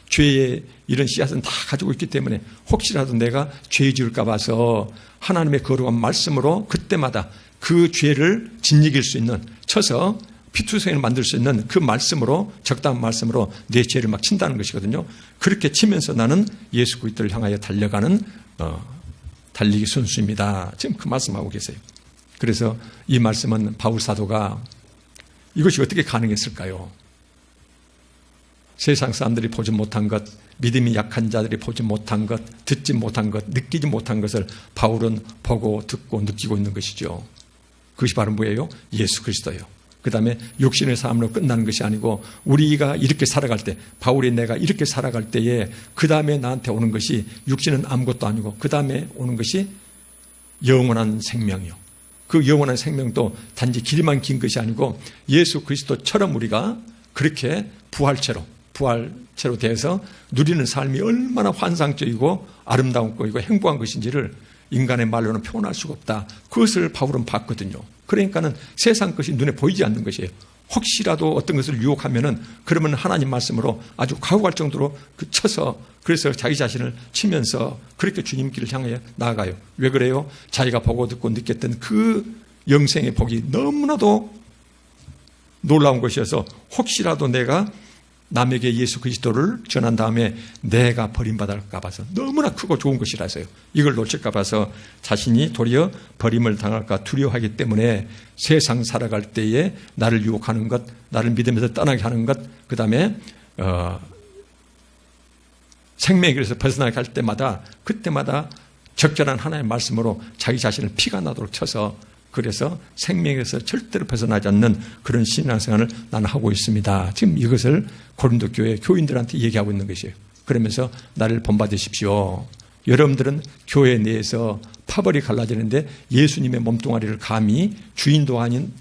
죄의 이런 씨앗은 다 가지고 있기 때문에 혹시라도 내가 죄 지을까 봐서 하나님의 거룩한 말씀으로 그때마다 그 죄를 짓이길 수 있는 쳐서 피투성이를 만들 수 있는 그 말씀으로 적당한 말씀으로 내 죄를 막 친다는 것이거든요. 그렇게 치면서 나는 예수 그리스도를 향하여 달려가는 달리기 선수입니다. 지금 그 말씀하고 계세요. 그래서 이 말씀은 바울 사도가 이것이 어떻게 가능했을까요? 세상 사람들이 보지 못한 것, 믿음이 약한 자들이 보지 못한 것, 듣지 못한 것, 느끼지 못한 것을 바울은 보고 듣고 느끼고 있는 것이죠. 그것이 바로 뭐예요? 예수 그리스도예요. 그 다음에 육신의 삶으로 끝나는 것이 아니고 우리가 이렇게 살아갈 때 바울이 내가 이렇게 살아갈 때에 그 다음에 나한테 오는 것이 육신은 아무것도 아니고 그 다음에 오는 것이 영원한 생명이요. 그 영원한 생명도 단지 길이만 긴 것이 아니고 예수 그리스도처럼 우리가 그렇게 부활체로 대해서 누리는 삶이 얼마나 환상적이고 아름다운 것이고 행복한 것인지를 인간의 말로는 표현할 수가 없다. 그것을 바울은 봤거든요. 그러니까는 세상 것이 눈에 보이지 않는 것이에요. 혹시라도 어떤 것을 유혹하면은 그러면 하나님 말씀으로 아주 가혹할 정도로 쳐서 그래서 자기 자신을 치면서 그렇게 주님 길을 향해 나아가요. 왜 그래요? 자기가 보고 듣고 느꼈던 그 영생의 복이 너무나도 놀라운 것이어서 혹시라도 내가 남에게 예수 그리스도를 전한 다음에 내가 버림받을까 봐서 너무나 크고 좋은 것이라서요. 이걸 놓칠까 봐서 자신이 도리어 버림을 당할까 두려워하기 때문에 세상 살아갈 때에 나를 유혹하는 것, 나를 믿으면서 떠나게 하는 것, 그 다음에 생명의 길에서 벗어나게 할 때마다 그때마다 적절한 하나님의 말씀으로 자기 자신을 피가 나도록 쳐서 그래서 생명에서 절대로 벗어나지 않는 그런 신앙생활을 나는 하고 있습니다. 지금 이것을 고린도 교회 교인들한테 얘기하고 있는 것이에요. 그러면서 나를 본받으십시오. 여러분들은 교회 내에서 파벌이 갈라지는데 예수님의 몸뚱아리를 감히 주인도 아닌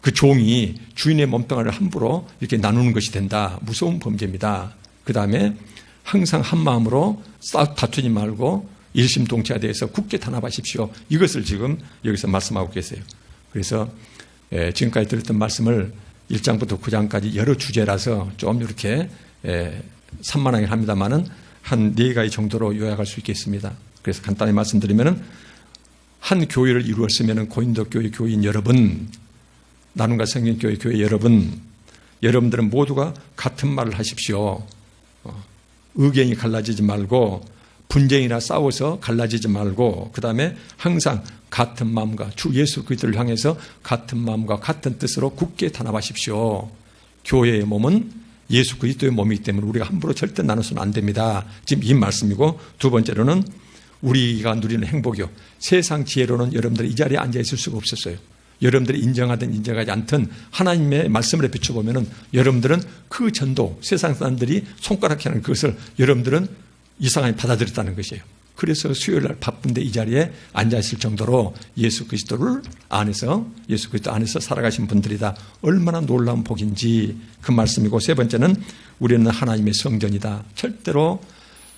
그 종이 주인의 몸뚱아리를 함부로 이렇게 나누는 것이 된다. 무서운 범죄입니다. 그 다음에 항상 한 마음으로 다투지 말고 일심동체에 대해서 굳게 단합하십시오. 이것을 지금 여기서 말씀하고 계세요. 그래서 지금까지 들었던 말씀을 1장부터 9장까지 여러 주제라서 좀 이렇게 산만하게 합니다만은 한 4가지 정도로 요약할 수 있겠습니다. 그래서 간단히 말씀드리면은 한 교회를 이루었으면은 고린도 교회 교인 여러분, 나눔과 성경교회 교회 여러분, 여러분들은 모두가 같은 말을 하십시오. 의견이 갈라지지 말고 분쟁이나 싸워서 갈라지지 말고 그 다음에 항상 같은 마음과 주 예수 그리스도를 향해서 같은 마음과 같은 뜻으로 굳게 단합하십시오. 교회의 몸은 예수 그리스도의 몸이기 때문에 우리가 함부로 절대 나눠서는 안 됩니다. 지금 이 말씀이고 두 번째로는 우리가 누리는 행복이요. 세상 지혜로는 여러분들이 이 자리에 앉아 있을 수가 없었어요. 여러분들이 인정하든 인정하지 않든 하나님의 말씀을 비춰보면은 여러분들은 그 전도, 세상 사람들이 손가락에 하는 그것을 여러분들은 이상하게 받아들였다는 것이에요. 그래서 수요일날 바쁜데 이 자리에 앉아있을 정도로 예수 그리스도 안에서 살아가신 분들이다. 얼마나 놀라운 복인지 그 말씀이고 세 번째는 우리는 하나님의 성전이다. 절대로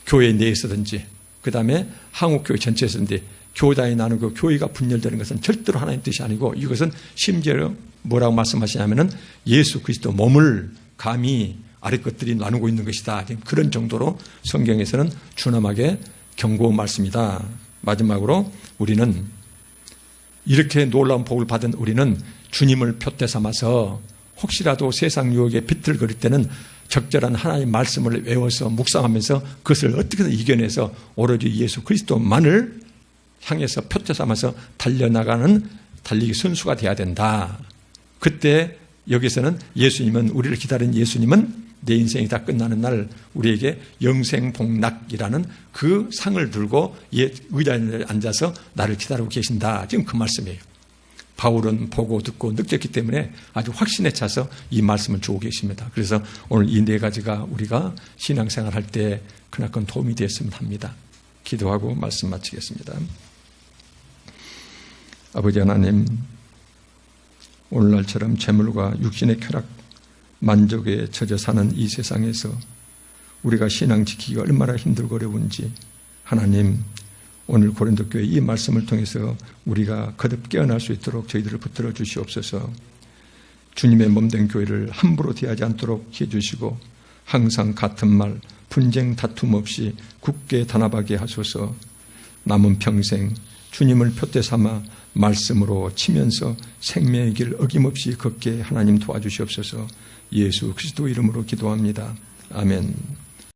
교회 내에서든지 그 다음에 한국교회 전체에서든지 교단이 나누고 교회가 분열되는 것은 절대로 하나님 뜻이 아니고 이것은 심지어 뭐라고 말씀하시냐면은 예수 그리스도 몸을 감히 아래 것들이 나누고 있는 것이다. 그런 정도로 성경에서는 준엄하게 경고한 말씀이다. 마지막으로 우리는 이렇게 놀라운 복을 받은 우리는 주님을 표대 삼아서 혹시라도 세상 유혹에 비틀거릴 때는 적절한 하나님의 말씀을 외워서 묵상하면서 그것을 어떻게든 이겨내서 오로지 예수 그리스도만을 향해서 표대 삼아서 달려나가는 달리기 선수가 돼야 된다. 그때 여기서는 예수님은 우리를 기다린 예수님은 내 인생이 다 끝나는 날 우리에게 영생복락이라는 그 상을 들고 의자에 앉아서 나를 기다리고 계신다. 지금 그 말씀이에요. 바울은 보고 듣고 느꼈기 때문에 아주 확신에 차서 이 말씀을 주고 계십니다. 그래서 오늘 이 4가지가 우리가 신앙생활 할 때 그나큰 도움이 되었으면 합니다. 기도하고 말씀 마치겠습니다. 아버지 하나님, 오늘날처럼 재물과 육신의 쾌락, 만족에 젖어 사는 이 세상에서 우리가 신앙 지키기가 얼마나 힘들고 어려운지 하나님, 오늘 고린도 교회 이 말씀을 통해서 우리가 거듭 깨어날 수 있도록 저희들을 붙들어 주시옵소서. 주님의 몸된 교회를 함부로 대하지 않도록 해주시고 항상 같은 말, 분쟁 다툼 없이 굳게 단합하게 하소서. 남은 평생 주님을 표대 삼아 말씀으로 치면서 생명의 길 어김없이 걷게 하나님 도와주시옵소서. 예수 그리스도 이름으로 기도합니다. 아멘.